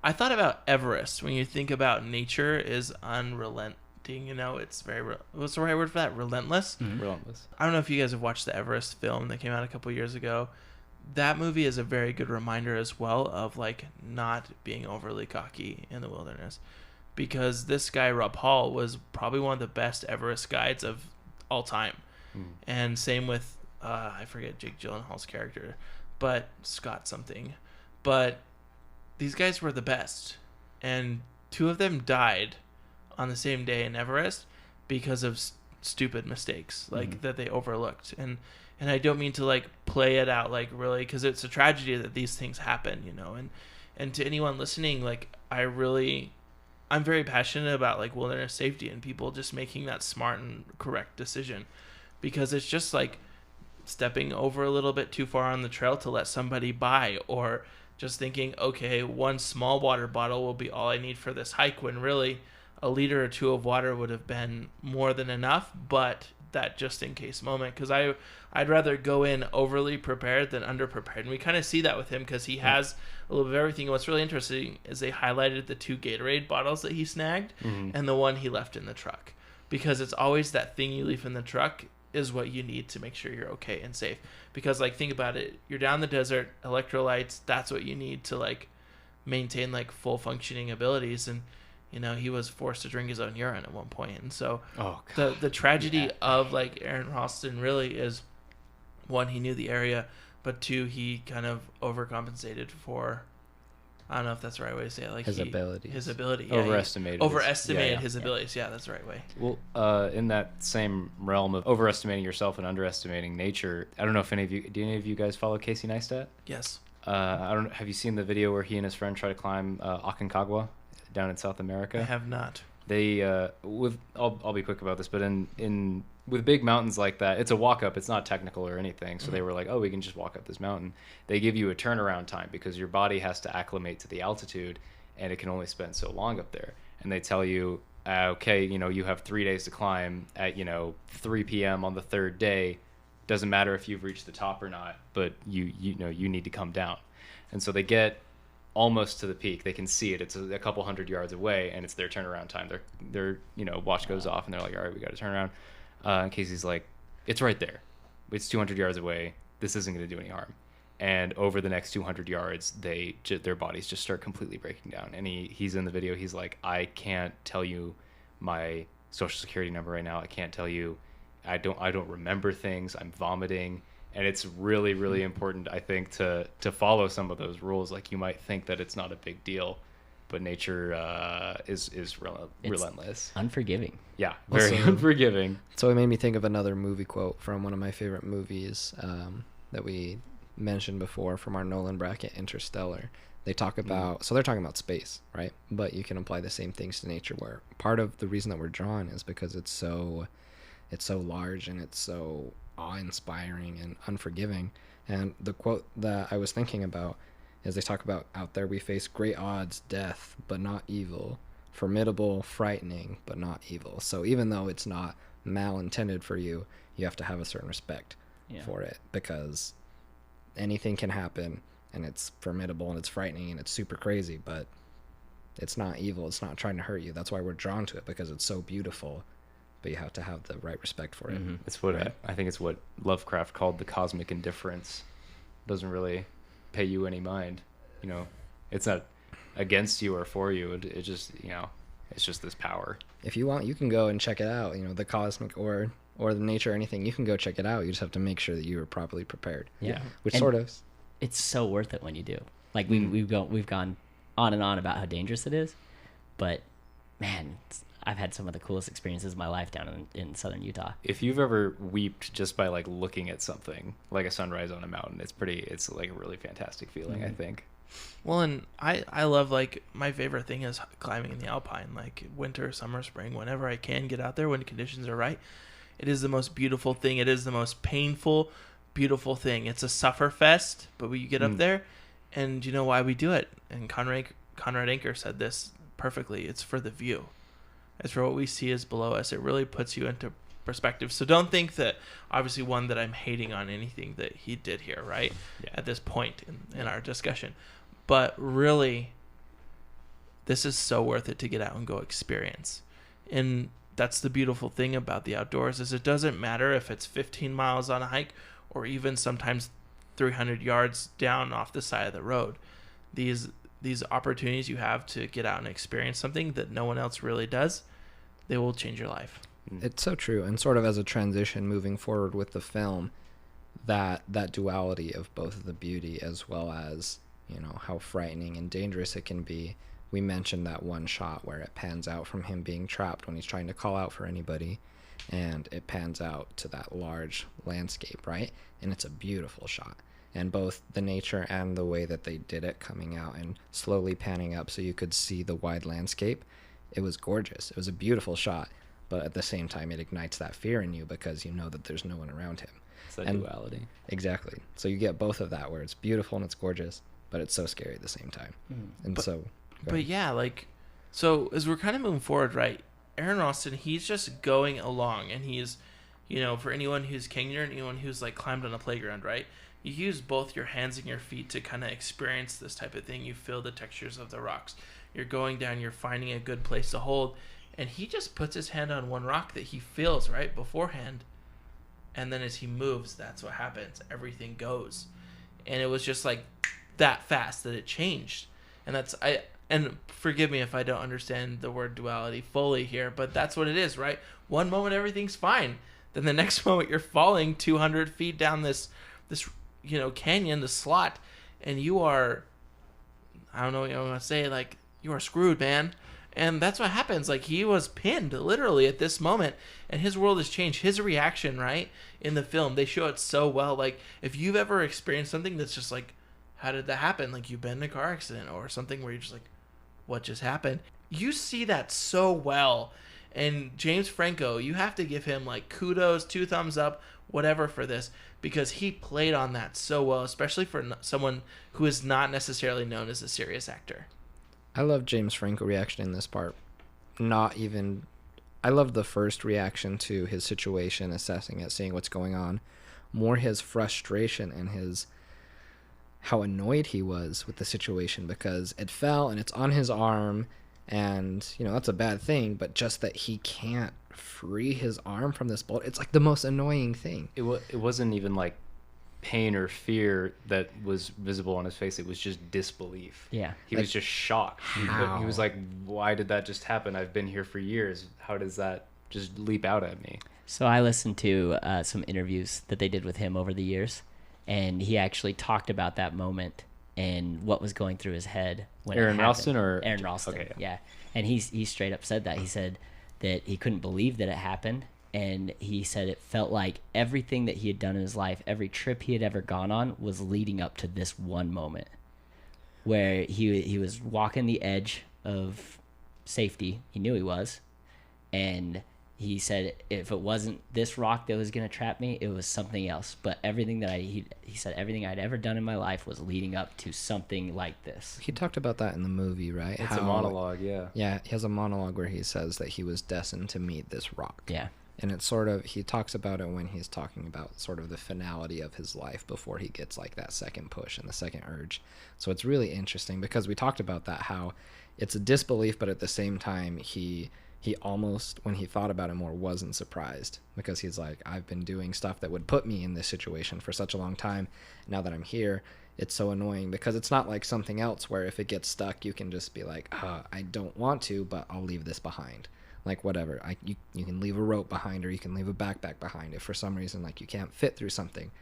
I thought about Everest. When you think about nature is unrelenting, it's very, what's the right word for that? Relentless? Mm-hmm. Relentless. I don't know if you guys have watched the Everest film that came out a couple years ago. That movie is a very good reminder as well of, like, not being overly cocky in the wilderness. Because this guy, Rob Hall, was probably one of the best Everest guides of all time. And same with, I forget Jake Gyllenhaal's character, but Scott something. But these guys were the best. And 2 of them died on the same day in Everest because of stupid mistakes, like, that they overlooked. And I don't mean to, like, play it out, like, really, because it's a tragedy that these things happen, and to anyone listening, like, I'm very passionate about, like, wilderness safety and people just making that smart and correct decision, because it's just like stepping over a little bit too far on the trail to let somebody by, or just thinking, okay, 1 small water bottle will be all I need for this hike, when really a liter or 2 of water would have been more than enough, but that just in case moment, because I'd rather go in overly prepared than underprepared, and we kind of see that with him because he has a little bit of everything. And what's really interesting is they highlighted the 2 Gatorade bottles that he snagged and the one he left in the truck, because it's always that thing you leave in the truck is what you need to make sure you're okay and safe. Because, like, think about it, you're down the desert, electrolytes, that's what you need to, like, maintain, like, full functioning abilities. And he was forced to drink his own urine at one point. And so the tragedy of, like, Aron Ralston really is, 1, he knew the area, but 2, he kind of overcompensated for, I don't know if that's the right way to say it, like, his ability. Yeah, Overestimated his abilities. Yeah, that's the right way. Well, in that same realm of overestimating yourself and underestimating nature, I don't know if do any of you guys follow Casey Neistat? Yes. Have you seen the video where he and his friend try to climb Aconcagua down in South America? I have not. They I'll be quick about this, but in with big mountains like that, it's a walk up. It's not technical or anything. So they were like, oh, we can just walk up this mountain. They give you a turnaround time because your body has to acclimate to the altitude, and it can only spend so long up there. And they tell you, okay, you have 3 days to climb at 3 p.m. on the 3rd day. Doesn't matter if you've reached the top or not, but you need to come down. And so they get almost to the peak. They can see it. It's a couple hundred yards away, and it's their turnaround time. Their watch goes off, and they're like, all right, we got to turn around. And Casey's like, it's right there. It's 200 yards away. This isn't going to do any harm. And over the next 200 yards, their bodies just start completely breaking down. And he's in the video. He's like, I can't tell you my social security number right now. I can't tell you. I don't remember things. I'm vomiting. And it's really, really important, I think, to follow some of those rules. Like, you might think that it's not a big deal, but nature is relentless. Unforgiving. Yeah, very Also, unforgiving. So it made me think of another movie quote from one of my favorite movies that we mentioned before from our Nolan bracket, Interstellar. They talk about, so they're talking about space, right? But you can apply the same things to nature, where part of the reason that we're drawn is because it's it's so large and it's so awe-inspiring and unforgiving. And the quote that I was thinking about is they talk about, out there we face great odds, death, but not evil, formidable, frightening, but not evil. So even though it's not malintended for you, you have to have a certain respect for it, because anything can happen, and it's formidable and it's frightening and it's super crazy, but it's not evil. It's not trying to hurt you. That's why we're drawn to it, because it's so beautiful, but you have to have the right respect for it. Mm-hmm. It's what I think it's what Lovecraft called the cosmic indifference. Doesn't really pay you any mind, you know. It's not against you or for you. It just, you know, it's just this power. If you want, you can go and check it out, you know, the cosmic or the nature or anything. You can go check it out. You just have to make sure that you are properly prepared. Yeah. Which And sort of, it's so worth it when you do. Like we've gone on and on about how dangerous it is, but man, I've had some of the coolest experiences of my life down in southern Utah. If you've ever weeped just by like looking at something like a sunrise on a mountain, it's like a really fantastic feeling, I think. Well, and I love, like, my favorite thing is climbing in the Alpine, like winter, summer, spring, whenever I can get out there when conditions are right. It is the most beautiful thing. It is the most painful, beautiful thing. It's a suffer fest, but we get up there, and you know why we do it. And Conrad Anker said this perfectly. It's for the view. It's for what we see is below us. It really puts you into perspective. So don't think that, obviously, one, that I'm hating on anything that he did here, right? Yeah. At this point in our discussion. But really, this is so worth it to get out and go experience. And that's the beautiful thing about the outdoors, is it doesn't matter if it's 15 miles on a hike or even sometimes 300 yards down off the side of the road. These opportunities you have to get out and experience something that no one else really does, they will change your life. it's so true. And sort of as a transition moving forward with the film, that duality of both the beauty as well as, you know, how frightening and dangerous it can be. We mentioned that one shot where it pans out from him being trapped when he's trying to call out for anybody, and it pans out to that large landscape, right? And it's a beautiful shot. And both the nature and the way that they did it, coming out and slowly panning up so you could see the wide landscape, it was gorgeous. It was a beautiful shot, but at the same time it ignites that fear in you because you know that there's no one around him. It's that And- duality. Exactly. So you get both of that, where it's beautiful and it's gorgeous, but it's so scary at the same time. And But- so go But ahead. yeah, like, so as we're kind of moving forward, right? Aron Ralston, he's just going along, and he's, you know, for anyone who's canyoneered, anyone who's like climbed on a playground, right? You use both your hands and your feet to kind of experience this type of thing. You feel the textures of the rocks. You're going down, you're finding a good place to hold, and he just puts his hand on one rock that he feels right beforehand, and then as he moves, that's what happens. Everything goes, and it was just like that fast that it changed. And forgive me if I don't understand the word duality fully here, but that's what it is, right? One moment everything's fine, then the next moment you're falling 200 feet down this you know, canyon, the slot, and you are, I don't know what you want to say, like, you are screwed, man. And that's what happens. Like, he was pinned literally at this moment, and his world has changed. His reaction, right, in the film, they show it so well. Like, if you've ever experienced something that's just like, how did that happen? Like, you've been in a car accident or something where you're just like, what just happened? You see that so well. And James Franco, you have to give him like kudos, 2 thumbs up, whatever for this, because he played on that so well, especially for someone who is not necessarily known as a serious actor. I love James Franco reaction in this part. I love the first reaction to his situation, assessing it, seeing what's going on. More his frustration and how annoyed he was with the situation, because it fell and it's on his arm, and you know that's a bad thing, but just that he can't free his arm from this bolt, it's like the most annoying thing. It wasn't even like pain or fear that was visible on his face. It was just disbelief. Yeah. He was just shocked. How? He was like, why did that just happen? I've been here for years. How does that just leap out at me? So I listened to some interviews that they did with him over the years, and he actually talked about that moment and what was going through his head when Aron it happened. Ralston or Aron Ralston? Okay, yeah. And he straight up said that. He said that he couldn't believe that it happened, and he said it felt like everything that he had done in his life, every trip he had ever gone on, was leading up to this one moment where he was walking the edge of safety. He knew he was, and he said if it wasn't this rock that was going to trap me, it was something else. But everything that he said everything I'd ever done in my life was leading up to something like this. He talked about that in the movie, right? It's a monologue, yeah. Yeah, he has a monologue where he says that he was destined to meet this rock. Yeah. And it's sort of, he talks about it when he's talking about sort of the finality of his life before he gets like that second push and the second urge. So it's really interesting because we talked about that, how it's a disbelief, but at the same time, he almost, when he thought about it more, wasn't surprised, because he's like, I've been doing stuff that would put me in this situation for such a long time. Now that I'm here, it's so annoying, because it's not like something else where if it gets stuck, you can just be like, I don't want to, but I'll leave this behind. Like, whatever, you can leave a rope behind, or you can leave a backpack behind if for some reason like you can't fit through something.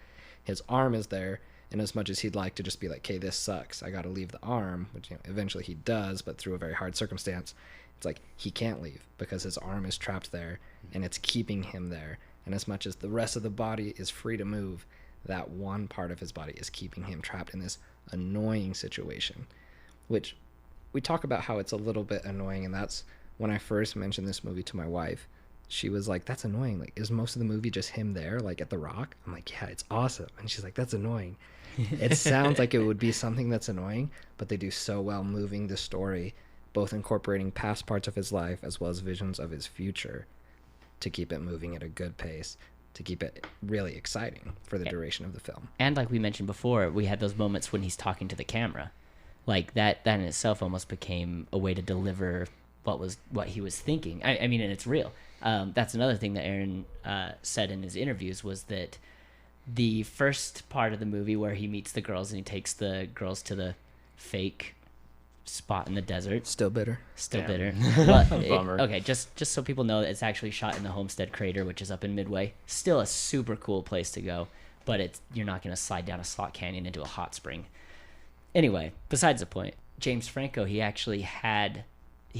His arm is there, and as much as he'd like to just be like, okay, this sucks, I gotta leave the arm, which eventually he does, but through a very hard circumstance, it's like he can't leave because his arm is trapped there and it's keeping him there. And as much as the rest of the body is free to move, that one part of his body is keeping him trapped in this annoying situation, which we talk about how it's a little bit annoying. And that's when I first mentioned this movie to my wife, she was like, that's annoying. Like, is most of the movie just him there, like at the rock? I'm like, yeah, it's awesome. And she's like, that's annoying. It sounds like it would be something that's annoying, but they do so well moving the story, both incorporating past parts of his life as well as visions of his future, to keep it moving at a good pace, to keep it really exciting for the duration of the film. And like we mentioned before, we had those moments when he's talking to the camera. Like that in itself almost became a way to deliver what he was thinking. I mean, and it's real. That's another thing that Aron said in his interviews, was that the first part of the movie where he meets the girls and he takes the girls to the fake spot in the desert. Still bitter. Bitter. But Bummer. okay, just so people know, it's actually shot in the Homestead Crater, which is up in Midway. Still a super cool place to go, but you're not going to slide down a slot canyon into a hot spring. Anyway, besides the point, James Franco, he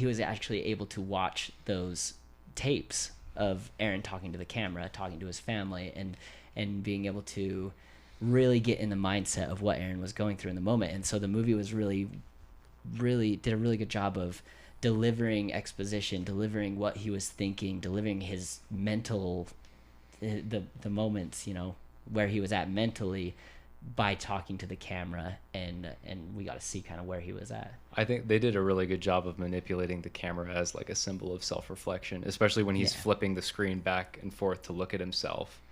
was actually able to watch those tapes of Aron talking to the camera, talking to his family, and being able to really get in the mindset of what Aron was going through in the moment. And so the movie was really did a really good job of delivering exposition, delivering what he was thinking, delivering his mental, the moments, where he was at mentally, by talking to the camera, and we got to see kind of where he was at. I think they did a really good job of manipulating the camera as like a symbol of self-reflection, especially when he's flipping the screen back and forth to look at himself.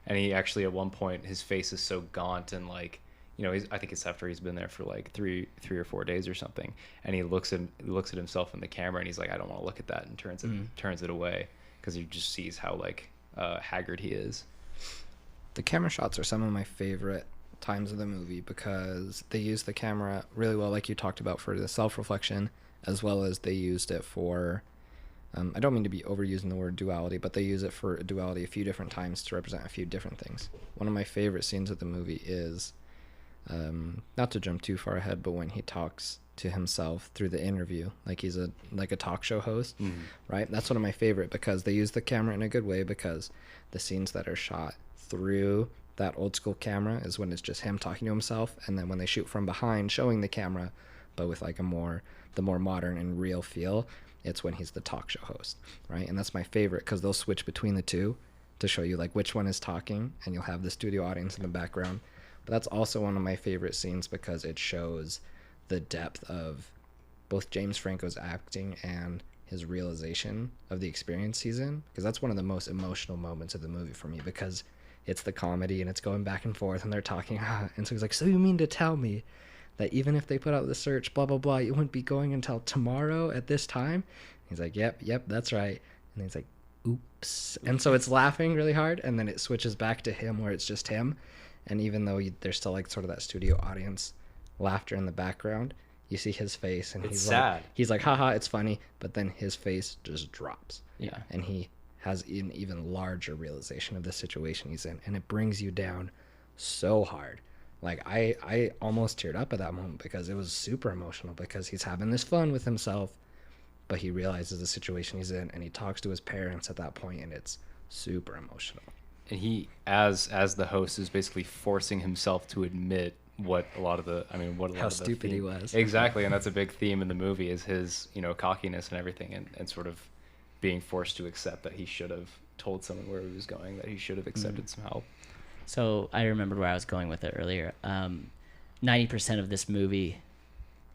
And he actually, at one point, his face is so gaunt and like, I think it's after he's been there for like three or 4 days or something, and he looks at himself in the camera, and he's like, I don't want to look at that, and turns it away, because he just sees how like haggard he is. The camera shots are some of my favorite times of the movie, because they use the camera really well, like you talked about, for the self-reflection, as well as they used it for I don't mean to be overusing the word duality, but they use it for duality a few different times to represent a few different things. One of my favorite scenes of the movie is not to jump too far ahead, but when he talks to himself through the interview, like he's a talk show host, right? That's one of my favorite, because they use the camera in a good way, because the scenes that are shot through that old school camera is when it's just him talking to himself, and then when they shoot from behind showing the camera, but with like the more modern and real feel, it's when he's the talk show host, right? And that's my favorite, because they'll switch between the two to show you like which one is talking, and you'll have the studio audience in the background. But that's also one of my favorite scenes, because it shows the depth of both James Franco's acting and his realization of the experience he's in, because that's one of the most emotional moments of the movie for me, because it's the comedy and it's going back and forth and they're talking, and so he's like, so you mean to tell me that even if they put out the search, blah blah blah, you wouldn't be going until tomorrow at this time? He's like, yep, that's right. And he's like, oops. And so it's laughing really hard, and then it switches back to him where it's just him, and even though there's still like sort of that studio audience laughter in the background, you see his face, and it's he's sad. He's like, haha, it's funny, but then his face just drops. Yeah. And he has an even larger realization of the situation he's in, and it brings you down so hard. Like I almost teared up at that moment, because it was super emotional, because he's having this fun with himself, but he realizes the situation he's in, and he talks to his parents at that point, and it's super emotional. And he, as the host, is basically forcing himself to admit how stupid he was. Exactly, and that's a big theme in the movie, is his cockiness and everything, and sort of being forced to accept that he should have told someone where he was going, that he should have accepted some help. So I remembered where I was going with it earlier. 90% of this movie,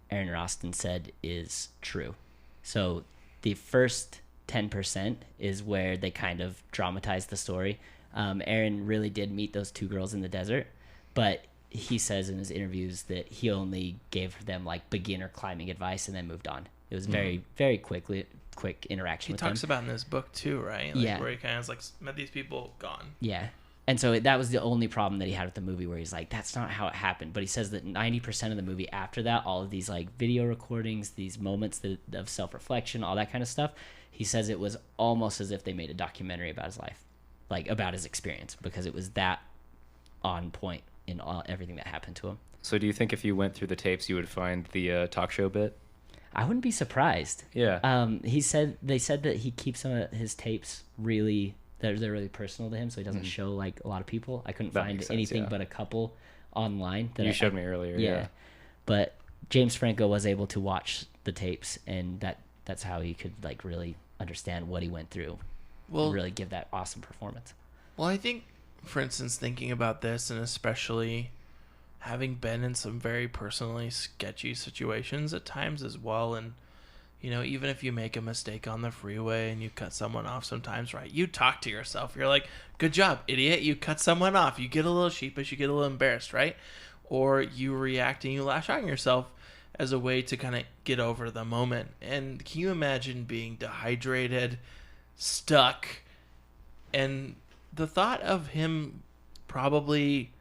Aron Ralston said, is true. So the first 10% is where they kind of dramatize the story. Aron really did meet those 2 girls in the desert, but he says in his interviews that he only gave them like beginner climbing advice and then moved on. It was very, very quick interaction He with talks them. about in his book too, right? Like, Yeah. where he kind of like met these people, gone. Yeah. And so that was the only problem that he had with the movie, where he's like, that's not how it happened. But he says that 90% of the movie after that, all of these like video recordings, these moments of self-reflection, all that kind of stuff, he says it was almost as if they made a documentary about his life, like about his experience, because it was that on point in everything that happened to him. So do you think if you went through the tapes, you would find the talk show bit? I wouldn't be surprised. Yeah. They said that he keeps some of his tapes really, they're really personal to him, so he doesn't show like a lot of people. I couldn't That find makes sense, anything yeah. but a couple online. You showed me earlier. Yeah. But James Franco was able to watch the tapes, and that's how he could like really understand what he went through. Well, And really give that awesome performance. Well, I think, for instance, thinking about this, and especially having been in some very personally sketchy situations at times as well, and you know, even if you make a mistake on the freeway and you cut someone off sometimes, right? You talk to yourself. You're like, good job, idiot. You cut someone off. You get a little sheepish. You get a little embarrassed, right? Or you react and you lash out on yourself as a way to kind of get over the moment. And can you imagine being dehydrated, stuck, and the thought of him probably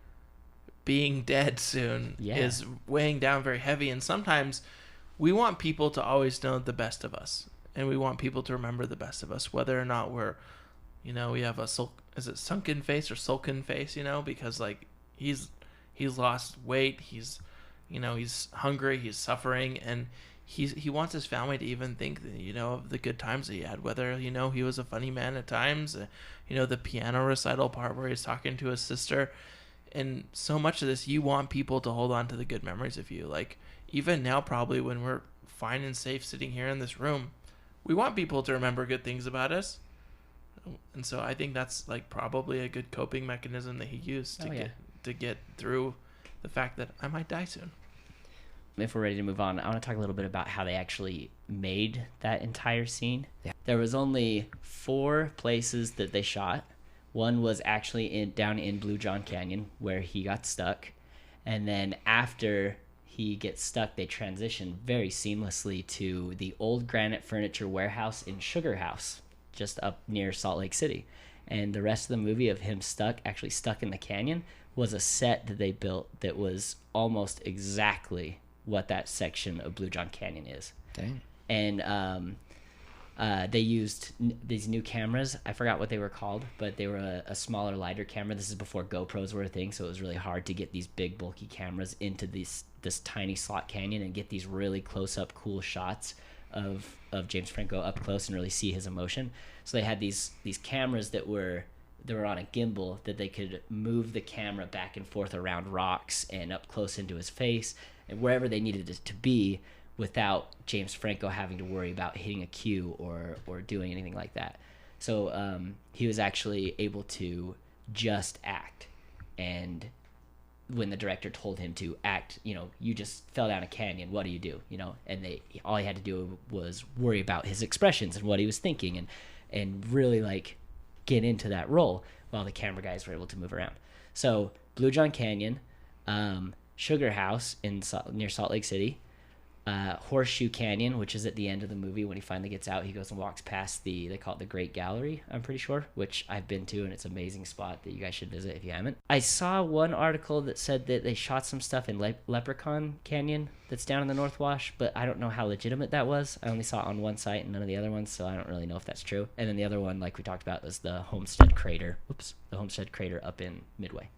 being dead soon is weighing down very heavy. And sometimes we want people to always know the best of us, and we want people to remember the best of us, whether or not we're, you know, we have a is it sunken face or sulken face, you know, because like he's lost weight, he's, you know, he's hungry, he's suffering, and he wants his family to even think, you know, of the good times that he had, whether, you know, he was a funny man at times, you know, the piano recital part where he's talking to his sister. And so much of this, you want people to hold on to the good memories of you. Like, even now, probably when we're fine and safe sitting here in this room, we want people to remember good things about us. And so I think that's like probably a good coping mechanism that he used to get through the fact that I might die soon. If we're ready to move on, I want to talk a little bit about how they actually made that entire scene. Yeah. There was only 4 places that they shot. One was actually down in Blue John Canyon, where he got stuck. And then after he gets stuck, they transition very seamlessly to the old granite furniture warehouse in Sugar House, just up near Salt Lake City. And the rest of the movie of him stuck in the canyon, was a set that they built that was almost exactly what that section of Blue John Canyon is. Dang. And they used these new cameras. I forgot what they were called, but they were a smaller, lighter camera. This is before GoPros were a thing, so it was really hard to get these big, bulky cameras into this tiny slot canyon and get these really close-up, cool shots of James Franco up close and really see his emotion. So they had these cameras that were on a gimbal that they could move the camera back and forth around rocks and up close into his face and wherever they needed it to be, without James Franco having to worry about hitting a cue or doing anything like that. So he was actually able to just act. And when the director told him to act, you know, you just fell down a canyon, what do you do? You know, and all he had to do was worry about his expressions and what he was thinking and really like get into that role while the camera guys were able to move around. So Blue John Canyon, Sugar House near Salt Lake City, Horseshoe Canyon, which is at the end of the movie. When he finally gets out, he goes and walks past they call it the Great Gallery, I'm pretty sure, which I've been to, and it's an amazing spot that you guys should visit if you haven't. I saw one article that said that they shot some stuff in Leprechaun Canyon that's down in the North Wash, but I don't know how legitimate that was. I only saw it on one site and none of the other ones, so I don't really know if that's true. And then the other one, like we talked about, was the Homestead Crater. The Homestead Crater up in Midway,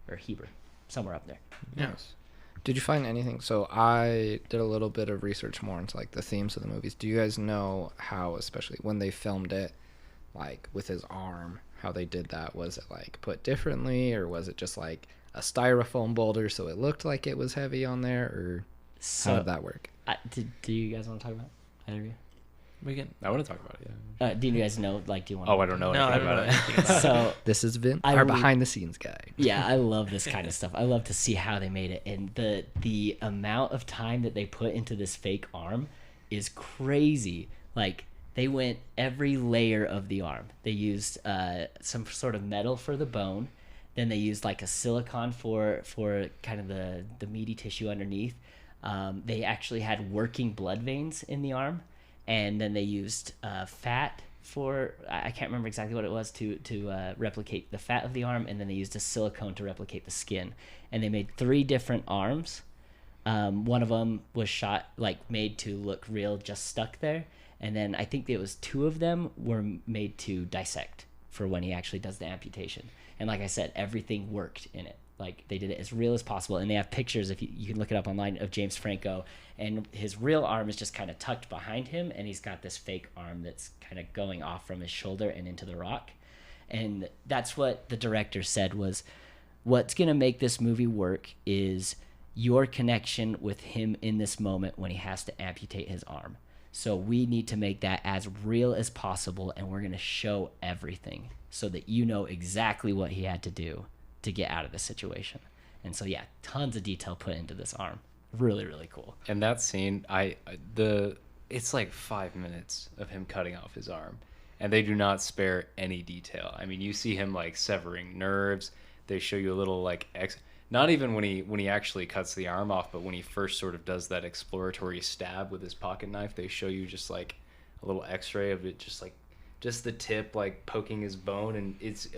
or Heber, somewhere up there. Yes. Did you find anything? So I did a little bit of research more into like the themes of the movies. Do you guys know how, especially when they filmed it, like with his arm, how they did that? Was it like put differently, or was it just like a styrofoam boulder so it looked like it was heavy on there, or how did that work? Do you guys want to talk about it? Either of you? We can. I want to talk about it. Yeah. Do you guys know? Like, do you want? Oh, I don't know No, I anything don't know about it. anything about it. So This is Vin, I our will- behind the scenes guy. yeah, I love this kind of stuff. I love to see how they made it, and the amount of time that they put into this fake arm is crazy. Like, they went every layer of the arm. They used some sort of metal for the bone. Then they used like a silicone for kind of the meaty tissue underneath. They actually had working blood veins in the arm, and then they used fat for, I can't remember exactly what it was, to replicate the fat of the arm, and then they used a silicone to replicate the skin. And they made 3 different arms. One of them was made to look real, just stuck there. And then I think it was 2 of them were made to dissect for when he actually does the amputation. And like I said, everything worked in it. Like, they did it as real as possible. And they have pictures, if you can look it up online, of James Franco. And his real arm is just kind of tucked behind him. And he's got this fake arm that's kind of going off from his shoulder and into the rock. And that's what the director said was, what's going to make this movie work is your connection with him in this moment when he has to amputate his arm. So we need to make that as real as possible, and we're going to show everything so that you know exactly what he had to do to get out of the situation. And so, yeah, tons of detail put into this arm. Really, really cool. And that scene, it's like 5 minutes of him cutting off his arm, and they do not spare any detail. I mean, you see him like severing nerves. They show you a little like not even when he actually cuts the arm off, but when he first sort of does that exploratory stab with his pocket knife, they show you just like a little X-ray of it, just the tip like poking his bone, and it's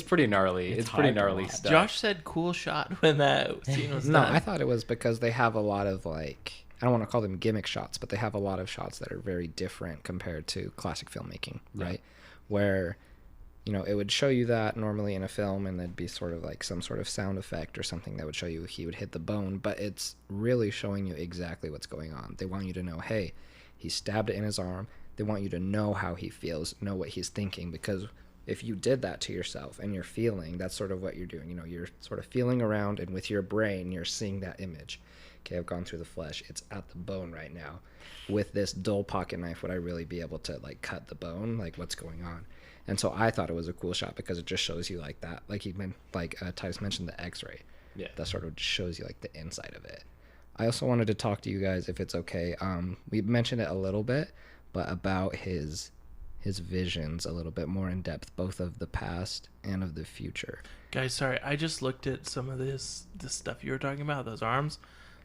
pretty gnarly. It's pretty gnarly stuff. Josh said cool shot when that scene was No, done. I thought it was because they have a lot of like, I don't want to call them gimmick shots, but they have a lot of shots that are very different compared to classic filmmaking, right? Where, you know, it would show you that normally in a film, and there'd be sort of like some sort of sound effect or something that would show you he would hit the bone, but it's really showing you exactly what's going on. They want you to know, hey, he stabbed it in his arm. They want you to know how he feels, know what he's thinking, because if you did that to yourself and you're feeling, that's sort of what you're doing. You know, you're sort of feeling around, and with your brain, you're seeing that image. Okay, I've gone through the flesh. It's at the bone right now. With this dull pocket knife, would I really be able to like cut the bone? Like, what's going on? And so I thought it was a cool shot because it just shows you like that. Like Titus mentioned the X-ray. Yeah. That sort of just shows you like the inside of it. I also wanted to talk to you guys, if it's okay. We mentioned it a little bit, but about his visions a little bit more in depth, both of the past and of the future. Guys, sorry, I just looked at some of this stuff you were talking about, those arms.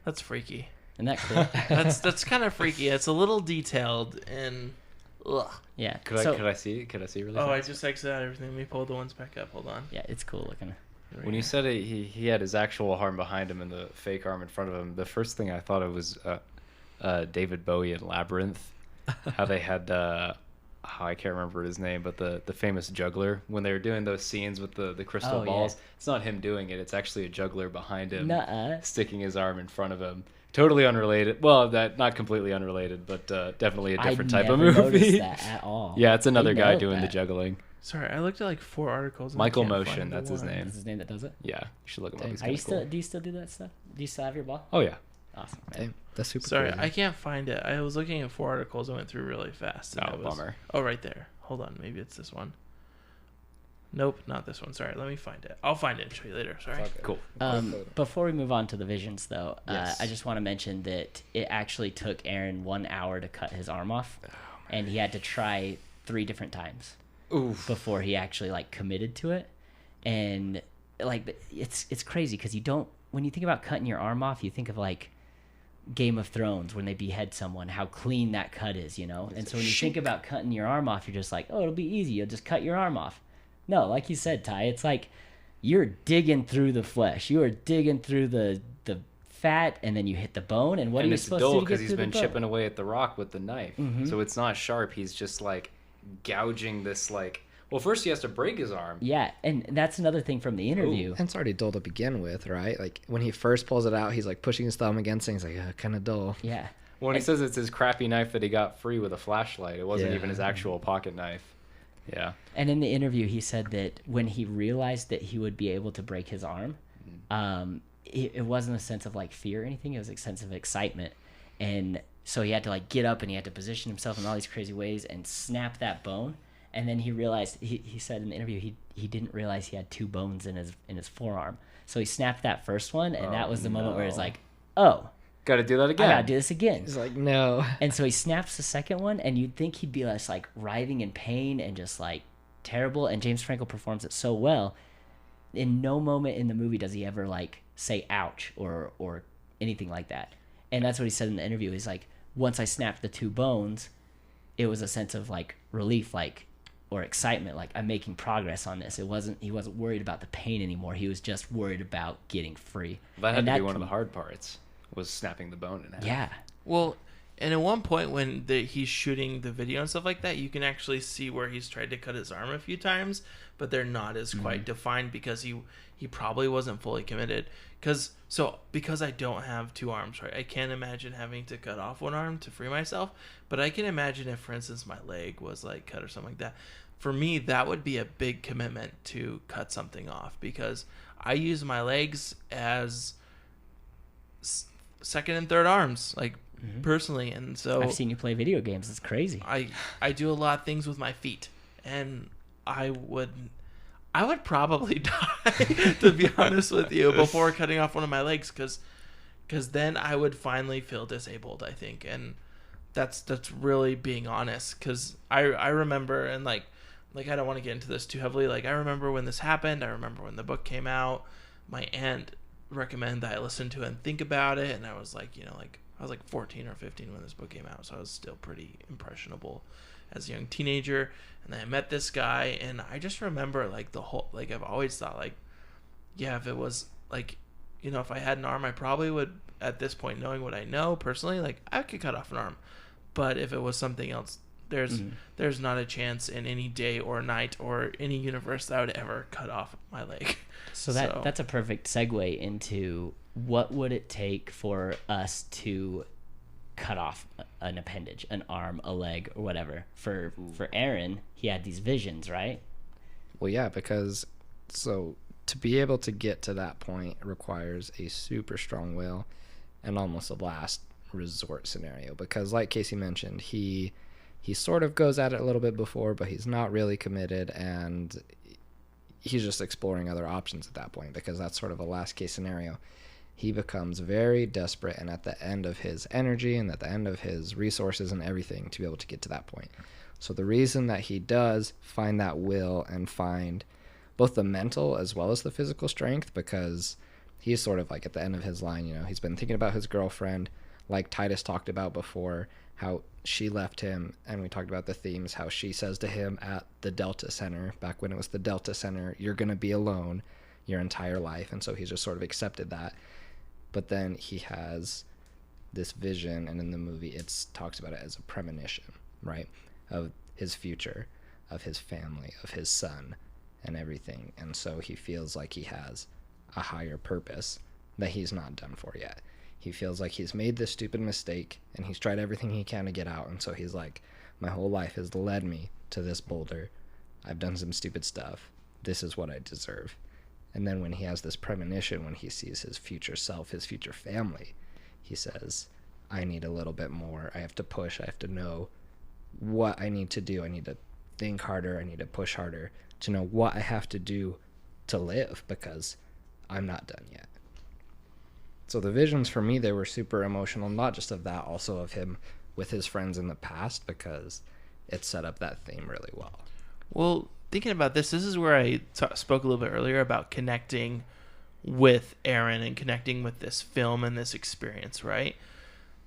That's freaky. Isn't that cool? That's kind of freaky. It's a little detailed and ugh. Yeah. Could I see it? Could I see it really Oh, I fast? just exited out everything. Let me pull the ones back up. Hold on. Yeah, it's cool looking. When you said it, he had his actual arm behind him and the fake arm in front of him, the first thing I thought of was David Bowie in Labyrinth. How they had I can't remember his name, but the famous juggler, when they were doing those scenes with the crystal Oh, balls. yeah. It's not him doing it. It's actually a juggler behind him, Nuh-uh. sticking his arm in front of him. Totally unrelated. Well, that not completely unrelated, but definitely a different type of never movie. noticed that at all. Yeah, it's another I guy know doing the that. juggling. Sorry, I looked at like 4 articles. And Michael I can't Motion, find the that's his one. name. That's his name that does it? Yeah, you should look him up. Dang. He's Are you kinda cool. do you still do that stuff? Do you still have your ball? Oh yeah. Awesome. Man. Damn, that's super Sorry, crazy. I can't find it. I was looking at 4 articles. I went through really fast. and Oh, it was- bummer. Oh, right there. Hold on. Maybe it's this one. Nope, not this one. Sorry, let me find it. I'll find it and show you later. Sorry. Okay. Cool. Before we move on to the visions, though, Yes. I just want to mention that it actually took Aaron 1 hour to cut his arm off, and he had to try 3 different times before he actually like committed to it. And like it's crazy because when you think about cutting your arm off, you think of like Game of Thrones when they behead someone, how clean that cut is, you know. And so when you think about cutting your arm off, you're just like, oh, it'll be easy. You'll just cut your arm off. No, like you said, Ty, it's like you're digging through the flesh. You are digging through the fat, and then you hit the bone. And what are And you it's supposed dull to do to because get he's through been the bone? chipping away at the rock with the knife, Mhm. so it's not sharp. He's just like gouging this like. Well, first he has to break his arm. Yeah, and that's another thing from the interview. And it's already dull to begin with, right? Like when he first pulls it out, he's like pushing his thumb against it. He's like, kind of dull. Yeah. When he says it's his crappy knife that he got free with a flashlight, it wasn't Yeah. even his actual pocket knife. Yeah. And in the interview, he said that when he realized that he would be able to break his arm, it wasn't a sense of like fear or anything. It was a sense of excitement. And So he had to like get up and he had to position himself in all these crazy ways and snap that bone. And then he realized, he said in the interview, he didn't realize he had 2 bones in his forearm. So he snapped that first one, and that was the moment where it's like, oh, Got to do that I again. gotta do this again. He's like, no. And so he snaps the second one, and you'd think he'd be less like writhing in pain and just like terrible. And James Franco performs it so well. In no moment in the movie does he ever like say ouch or anything like that. And that's what he said in the interview. He's like, once I snapped the 2 bones, it was a sense of like relief, like, or excitement, like I'm making progress on this. He wasn't worried about the pain anymore. He was just worried about getting free. That had And to be one of the hard parts, was snapping the bone in half. Yeah. Well, and at one point when he's shooting the video and stuff like that, you can actually see where he's tried to cut his arm a few times, but they're not as quite defined because he probably wasn't fully committed. Because I don't have 2 arms, right? I can't imagine having to cut off one arm to free myself, but I can imagine if, for instance, my leg was like cut or something like that. For me, that would be a big commitment to cut something off because I use my legs as second and third arms, like personally, and so I've seen you play video games. It's crazy. I do a lot of things with my feet, and I would probably die, to be honest with you, before cutting off one of my legs, because then I would finally feel disabled, I think, and that's really being honest, because I remember, and like I don't want to get into this too heavily, like I remember when this happened, I remember when the book came out, my aunt recommended that I listen to it and think about it, and I was like, I was like 14 or 15 when this book came out, so I was still pretty impressionable as a young teenager. And then I met this guy, and I just remember like the whole, like I've always thought like, yeah, if it was like, if I had an arm, I probably would, at this point, knowing what I know personally, like I could cut off an arm. But if it was something else, there's not a chance in any day or night or any universe that I would ever cut off my leg. So that's a perfect segue into what would it take for us to cut off an appendage, an arm, a leg, or whatever. For Aron, he had these visions, right? Well, yeah, because to be able to get to that point requires a super strong will and almost a last resort scenario, because like Casey mentioned, he sort of goes at it a little bit before, but he's not really committed, and he's just exploring other options at that point, because that's sort of a last case scenario. He becomes very desperate, and at the end of his energy and at the end of his resources and everything to be able to get to that point. So the reason that he does find that will and find both the mental as well as the physical strength, because he's sort of like at the end of his line, he's been thinking about his girlfriend, like Titus talked about before, how she left him, and we talked about the themes, how she says to him at the Delta Center, back when it was the Delta Center, you're going to be alone your entire life, and so he's just sort of accepted that. But then he has this vision, and in the movie it talks about it as a premonition, right, of his future, of his family, of his son, and everything. And so he feels like he has a higher purpose that he's not done for yet. He feels like he's made this stupid mistake, and he's tried everything he can to get out, and so he's like, my whole life has led me to this boulder. I've done some stupid stuff. This is what I deserve. And then when he has this premonition, when he sees his future self, his future family, he says, I need a little bit more. I have to push. I have to know what I need to do. I need to think harder. I need to push harder to know what I have to do to live, because I'm not done yet. So the visions for me, they were super emotional, not just of that, also of him with his friends in the past, because it set up that theme really well. Well, thinking about this is where I spoke a little bit earlier about connecting with Aron and connecting with this film and this experience, right?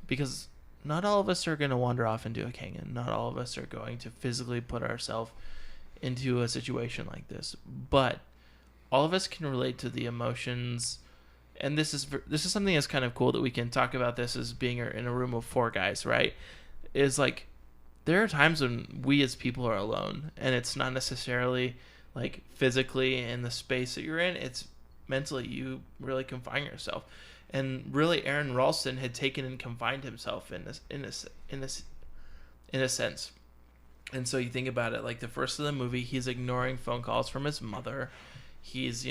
Because not all of us are going to wander off into a canyon. Not all of us are going to physically put ourselves into a situation like this. But all of us can relate to the emotions. And this is something that's kind of cool that we can talk about this as being in a room of 4 guys, right? Is like, there are times when we as people are alone, and it's not necessarily like physically in the space that you're in, it's mentally you really confine yourself. And really Aron Ralston had taken and confined himself in a sense. And so you think about it, like the first of the movie, he's ignoring phone calls from his mother. He's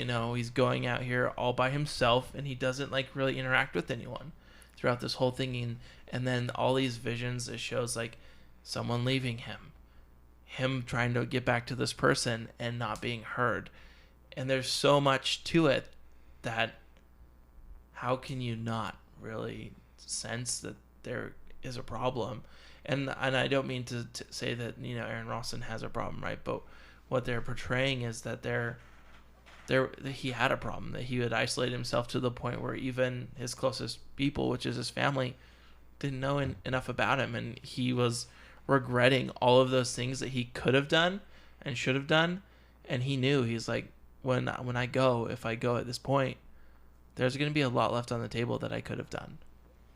going out here all by himself, and he doesn't like really interact with anyone. throughout this whole thing, and then all these visions, it shows like someone leaving him trying to get back to this person and not being heard. And there's so much to it that how can you not really sense that there is a problem? And I don't mean to say that, you know, Aron Ralston has a problem, right? But what they're portraying is that he had a problem, that he would isolate himself to the point where even his closest people, which is his family, didn't know enough about him, and he was regretting all of those things that he could have done and should have done. And he knew, he's like, if I go at this point, there's going to be a lot left on the table that I could have done.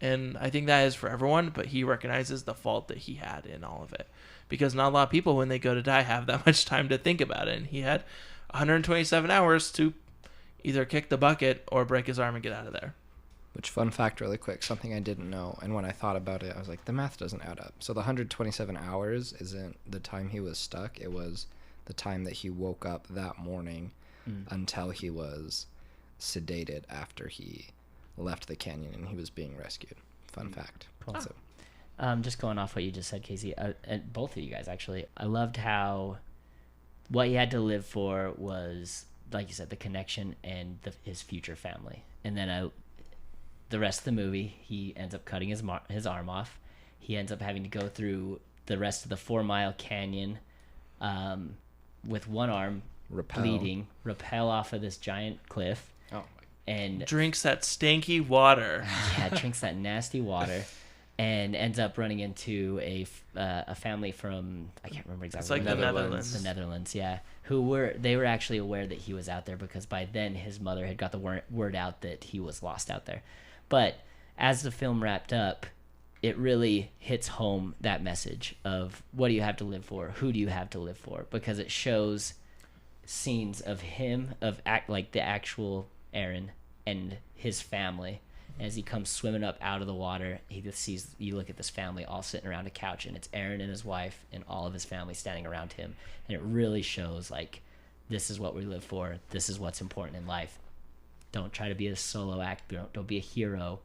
And I think that is for everyone, but he recognizes the fault that he had in all of it, because not a lot of people, when they go to die, have that much time to think about it. And he had 127 hours to either kick the bucket or break his arm and get out of there. Which, fun fact really quick, something I didn't know, and when I thought about it, I was like, the math doesn't add up. So the 127 hours isn't the time he was stuck. It was the time that he woke up that morning until he was sedated after he left the canyon and he was being rescued. Fun fact. Cool. So, Just going off what you just said, Casey, and both of you guys actually, I loved how what he had to live for was, like you said, the connection and his future family. And then the rest of the movie, he ends up cutting his arm off. He ends up having to go through the rest of the 4-mile canyon with one arm bleeding, rappel off of this giant cliff. Oh my. And drinks that stinky water. Yeah, drinks that nasty water, and ends up running into a family from, I can't remember exactly. It's like the Netherlands. The Netherlands, yeah. They were actually aware that he was out there, because by then his mother had got the word out that he was lost out there. But as the film wrapped up, it really hits home that message of, what do you have to live for? Who do you have to live for? Because it shows scenes of him, like the actual Aron and his family, as he comes swimming up out of the water. You look at this family all sitting around a couch, and it's Aron and his wife and all of his family standing around him, and it really shows, like, this is what we live for. This is what's important in life. Don't try to be a solo act. Don't be a hero.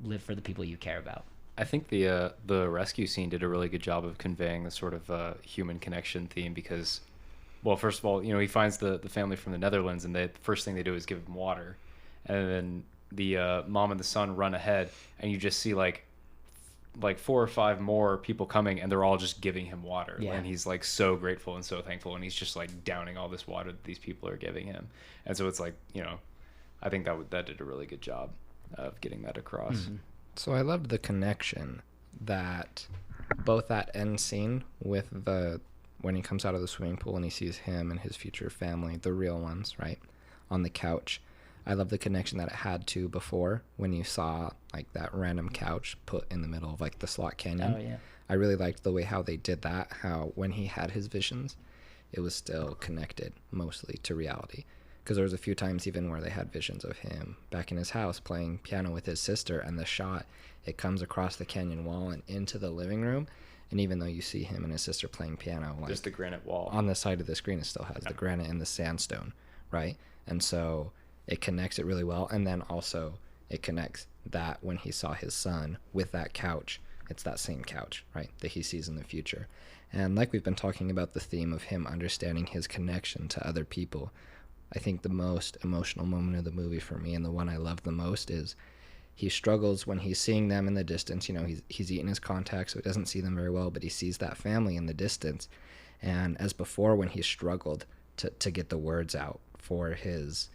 Live for the people you care about. I think the rescue scene did a really good job of conveying the sort of human connection theme, because, well, first of all, you know, he finds the family from the Netherlands, and the first thing they do is give him water. And then the mom and the son run ahead, and you just see like 4 or 5 more people coming, and they're all just giving him water. Yeah. And he's like so grateful and so thankful, and he's just like downing all this water that these people are giving him. And so it's like, you know, I think that did a really good job of getting that across. Mm-hmm. So I loved the connection that both that end scene with when he comes out of the swimming pool and he sees him and his future family, the real ones, right, on the couch. I love the connection that it had to before, when you saw like that random couch put in the middle of like the slot canyon. Oh, yeah. I really liked the way how they did that, how when he had his visions, it was still connected mostly to reality. Because there was a few times even where they had visions of him back in his house playing piano with his sister, and the shot, it comes across the canyon wall and into the living room. And even though you see him and his sister playing piano, like, There's the granite wall. on the side of the screen, it still has the granite and the sandstone, right? And so it connects it really well. And then also it connects that when he saw his son with that couch, it's that same couch, right, that he sees in the future. And like we've been talking about, the theme of him understanding his connection to other people, I think the most emotional moment of the movie for me, and the one I love the most, is he struggles when he's seeing them in the distance. You know, he's eating his contacts, so he doesn't see them very well, but he sees that family in the distance. And as before, when he struggled to get the words out for his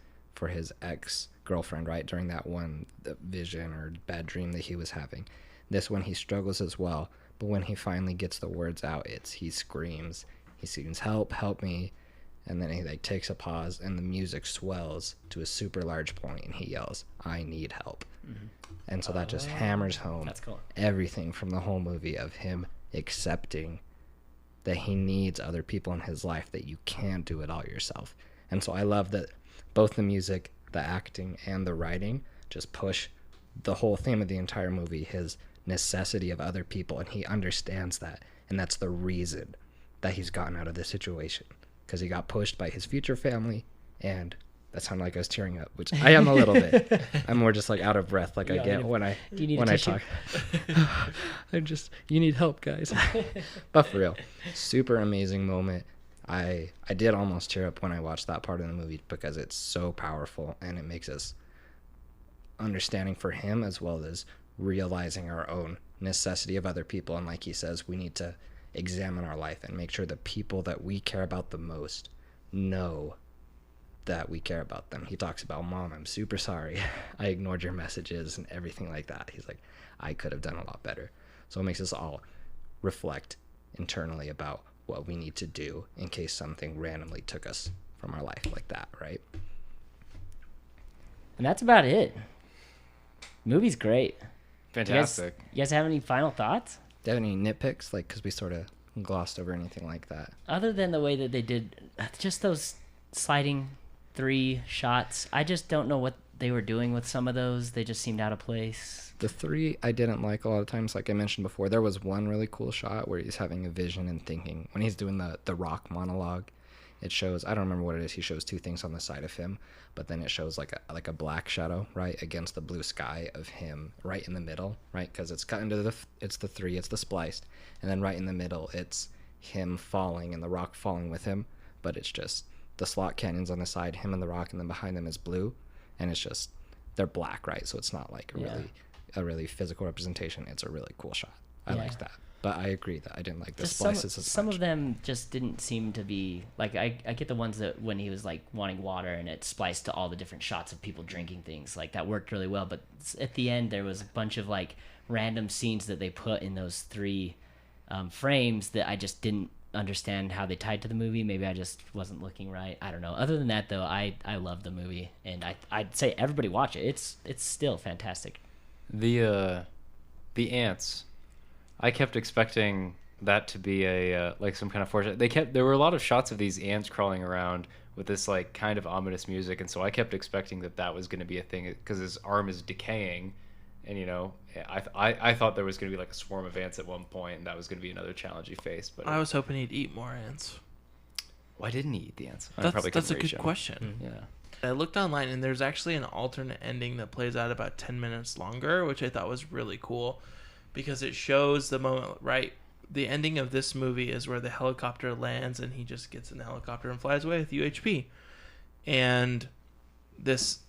ex-girlfriend, right, during that one vision or bad dream that he was having, this one he struggles as well. But when he finally gets the words out, he screams. He screams, help me. And then he like takes a pause, and the music swells to a super large point, and he yells, I need help. Mm-hmm. And so that just hammers home That's cool. everything from the whole movie of him accepting that he needs other people in his life, that you can't do it all yourself. And so I love that both the music, the acting, and the writing just push the whole theme of the entire movie, his necessity of other people, and he understands that. And that's the reason that he's gotten out of this situation, because he got pushed by his future family and That sounded like I was tearing up, which I am a little bit. I'm more just like out of breath, like You I want get me to- when I Do you need when a I tissue? talk. You need help, guys. But for real, super amazing moment. I did almost tear up when I watched that part of the movie because it's so powerful and it makes us understanding for him as well as realizing our own necessity of other people. And like he says, we need to examine our life and make sure the people that we care about the most know that we care about them. He talks about, Mom, I'm super sorry. I ignored your messages and everything like that. He's like, I could have done a lot better. So it makes us all reflect internally about what we need to do in case something randomly took us from our life like that, right? And that's about it. Movie's great. Fantastic. You guys have any final thoughts? Do you have any nitpicks? Like, because we sort of glossed over anything like that. Other than the way that they did just those sliding 3 shots, I just don't know what they were doing with some of those. They just seemed out of place. The 3 I didn't like a lot of times. Like I mentioned before, there was one really cool shot where he's having a vision and thinking. When he's doing the rock monologue, it shows, I don't remember what it is. He shows 2 things on the side of him, but then it shows like a black shadow, right, against the blue sky of him right in the middle, right? Because it's cut into it's the 3, it's the spliced. And then right in the middle, it's him falling and the rock falling with him. But it's just the slot canyons on the side, him and the rock, and then behind them is blue. And it's just, they're black, right? So it's not like a really physical representation. It's a really cool shot. I liked that. But I agree that I didn't like the Just splices as some much. of them just didn't seem to be like I get the ones that when he was like wanting water and it spliced to all the different shots of people drinking things, like that worked really well. But at the end there was a bunch of like random scenes that they put in those 3 frames that I just didn't understand how they tied to the movie. Maybe I just wasn't looking right. I don't know. Other than that though, I love the movie and I'd say everybody watch it. It's still fantastic. The ants. I kept expecting that to be a like some kind of fortune. There were a lot of shots of these ants crawling around with this like kind of ominous music, and so I kept expecting that was going to be a thing because his arm is decaying, and you know, I thought there was going to be like a swarm of ants at one point, and that was going to be another challenge he faced. But I was hoping he'd eat more ants. why didn't he eat the ants? I That's probably a couldn't reach good him. question. Yeah. I looked online and there's actually an alternate ending that plays out about 10 minutes longer, which I thought was really cool because it shows the moment, right? The ending of this movie is where the helicopter lands and he just gets in the helicopter and flies away with UHP. And this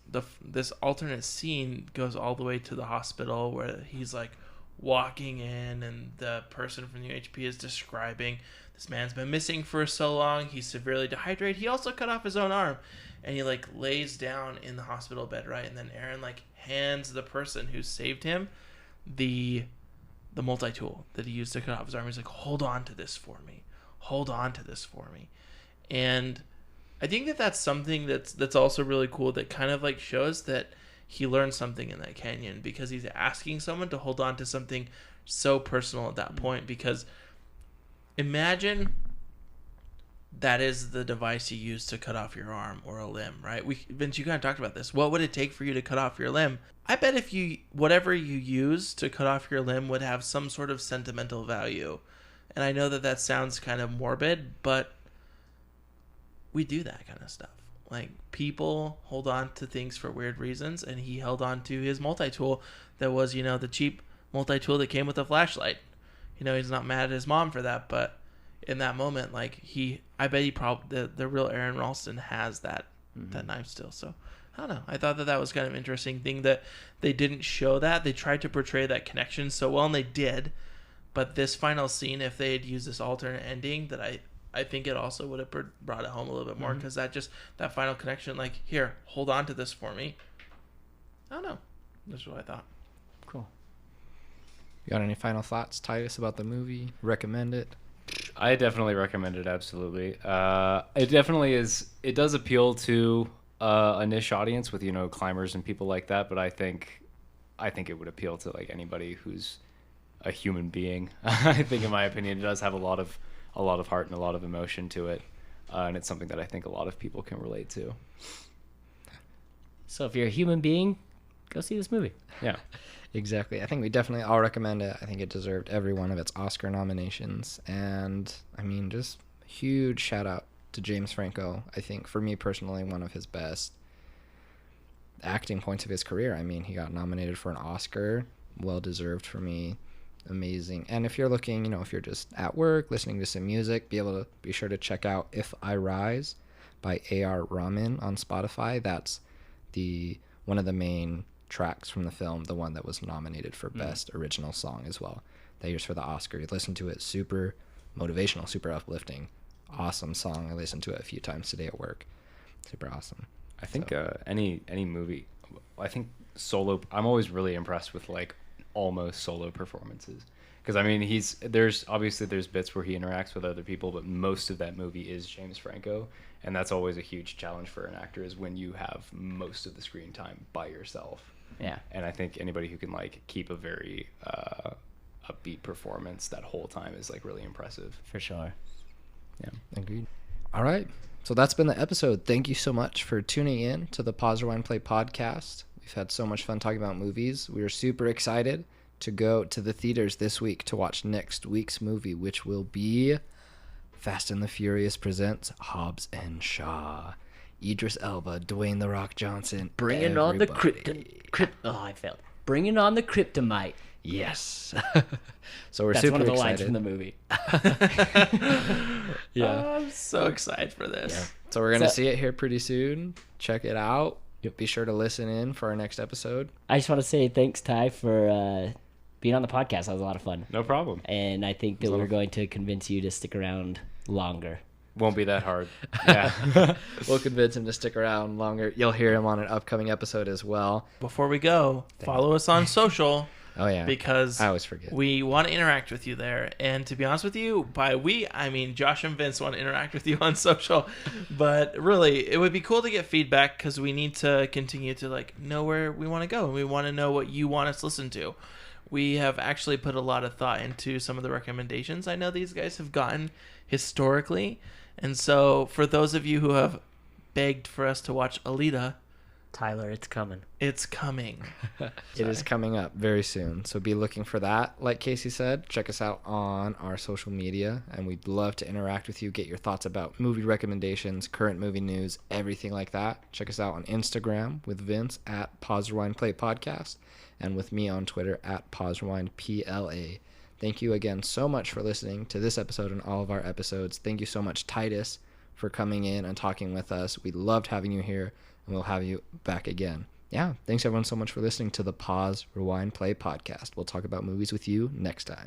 alternate scene goes all the way to the hospital where he's like walking in and the person from UHP is describing this man's been missing for so long, he's severely dehydrated, he also cut off his own arm, and he like lays down in the hospital bed, right? And then Aron like hands the person who saved him the multi-tool that he used to cut off his arm. He's like, hold on to this for me, and I think that's something that's also really cool that kind of like shows that he learned something in that canyon because he's asking someone to hold on to something so personal at that point. Because imagine that is the device you use to cut off your arm or a limb, right? Vince, you kind of talked about this. What would it take for you to cut off your limb? I bet if whatever you use to cut off your limb would have some sort of sentimental value. And I know that sounds kind of morbid, but we do that kind of stuff. Like, people hold on to things for weird reasons, and he held on to his multi-tool that was, the cheap multi-tool that came with a flashlight. He's not mad at his mom for that, but in that moment, like, I bet he probably, the real Aron Ralston has that knife still. So, I don't know. I thought that was kind of an interesting thing that they didn't show that. They tried to portray that connection so well, and they did. But this final scene, if they had used this alternate ending, that I think it also would have brought it home a little bit more, because that final connection, like, here, hold on to this for me. I don't know. That's what I thought. Cool. You got any final thoughts, Titus, about the movie? Recommend it? I definitely recommend it. Absolutely. It definitely is. It does appeal to a niche audience with climbers and people like that. But I think it would appeal to like anybody who's a human being. I think, in my opinion, it does have a lot of heart and a lot of emotion to it, and it's something that I think a lot of people can relate to. So if you're a human being, go see this movie. Yeah. Exactly. I think we definitely all recommend it. I think it deserved every one of its Oscar nominations. And, I mean, just huge shout out to James Franco. I think, for me personally, one of his best. acting points of his career. I mean, he got nominated for an Oscar, well deserved for me. Amazing. And if you're looking, if you're just at work listening to some music, be sure to check out If I Rise by A.R. Rahman on Spotify. That's one of the main tracks from the film, the one that was nominated for Best Original Song as well. That year's for the Oscar. You listen to it, super motivational, super uplifting. Awesome song. I listened to it a few times today at work. Super awesome. I think any movie, I think solo, I'm always really impressed with like almost solo performances, because I mean there's bits where he interacts with other people, but most of that movie is James Franco, and that's always a huge challenge for an actor, is when you have most of the screen time by yourself. Yeah. And I think anybody who can like keep a very upbeat performance that whole time is like really impressive. For sure. Yeah, agreed. All right, so that's been the episode. Thank you so much for tuning in to the Pause Rewind Play podcast. We've had so much fun talking about movies. We are super excited to go to the theaters this week to watch next week's movie, which will be Fast and the Furious presents Hobbs and Shaw. Idris Elba, Dwayne "The Rock" Johnson. Bringing on the everybody. I failed. Bringing on the kryptonite. Yes. So we're That's super one of the excited. lines from the movie. Yeah. I'm so excited for this. Yeah. So we're gonna So- see it here pretty soon. Check it out. Be sure to listen in for our next episode. I just want to say thanks, Ty, for being on the podcast. That was a lot of fun. No problem. And I think that we're going to convince you to stick around longer. Won't be that hard. Yeah. We'll convince him to stick around longer. You'll hear him on an upcoming episode as well. Before we go, follow us on social. Oh yeah, Because I always forget. we want to interact with you there. And to be honest with you, by we, I mean Josh and Vince want to interact with you on social. But really, it would be cool to get feedback, because we need to continue to like know where we want to go, and we want to know what you want us to listen to. We have actually put a lot of thought into some of the recommendations I know these guys have gotten historically. And so for those of you who have begged for us to watch Alita, Tyler, it's coming. it's coming. It is coming up very soon, so be looking for that. Like Casey said, check us out on our social media, and we'd love to interact with you, get your thoughts about movie recommendations, current movie news, everything like that. Check us out on Instagram with Vince at Pause Rewind Play Podcast, and with me on Twitter at Pause Rewind PLA. Thank you again so much for listening to this episode and all of our episodes. Thank you so much, Titus, for coming in and talking with us. We loved having you here, and we'll have you back again. Yeah, thanks everyone so much for listening to the Pause, Rewind, Play podcast. We'll talk about movies with you next time.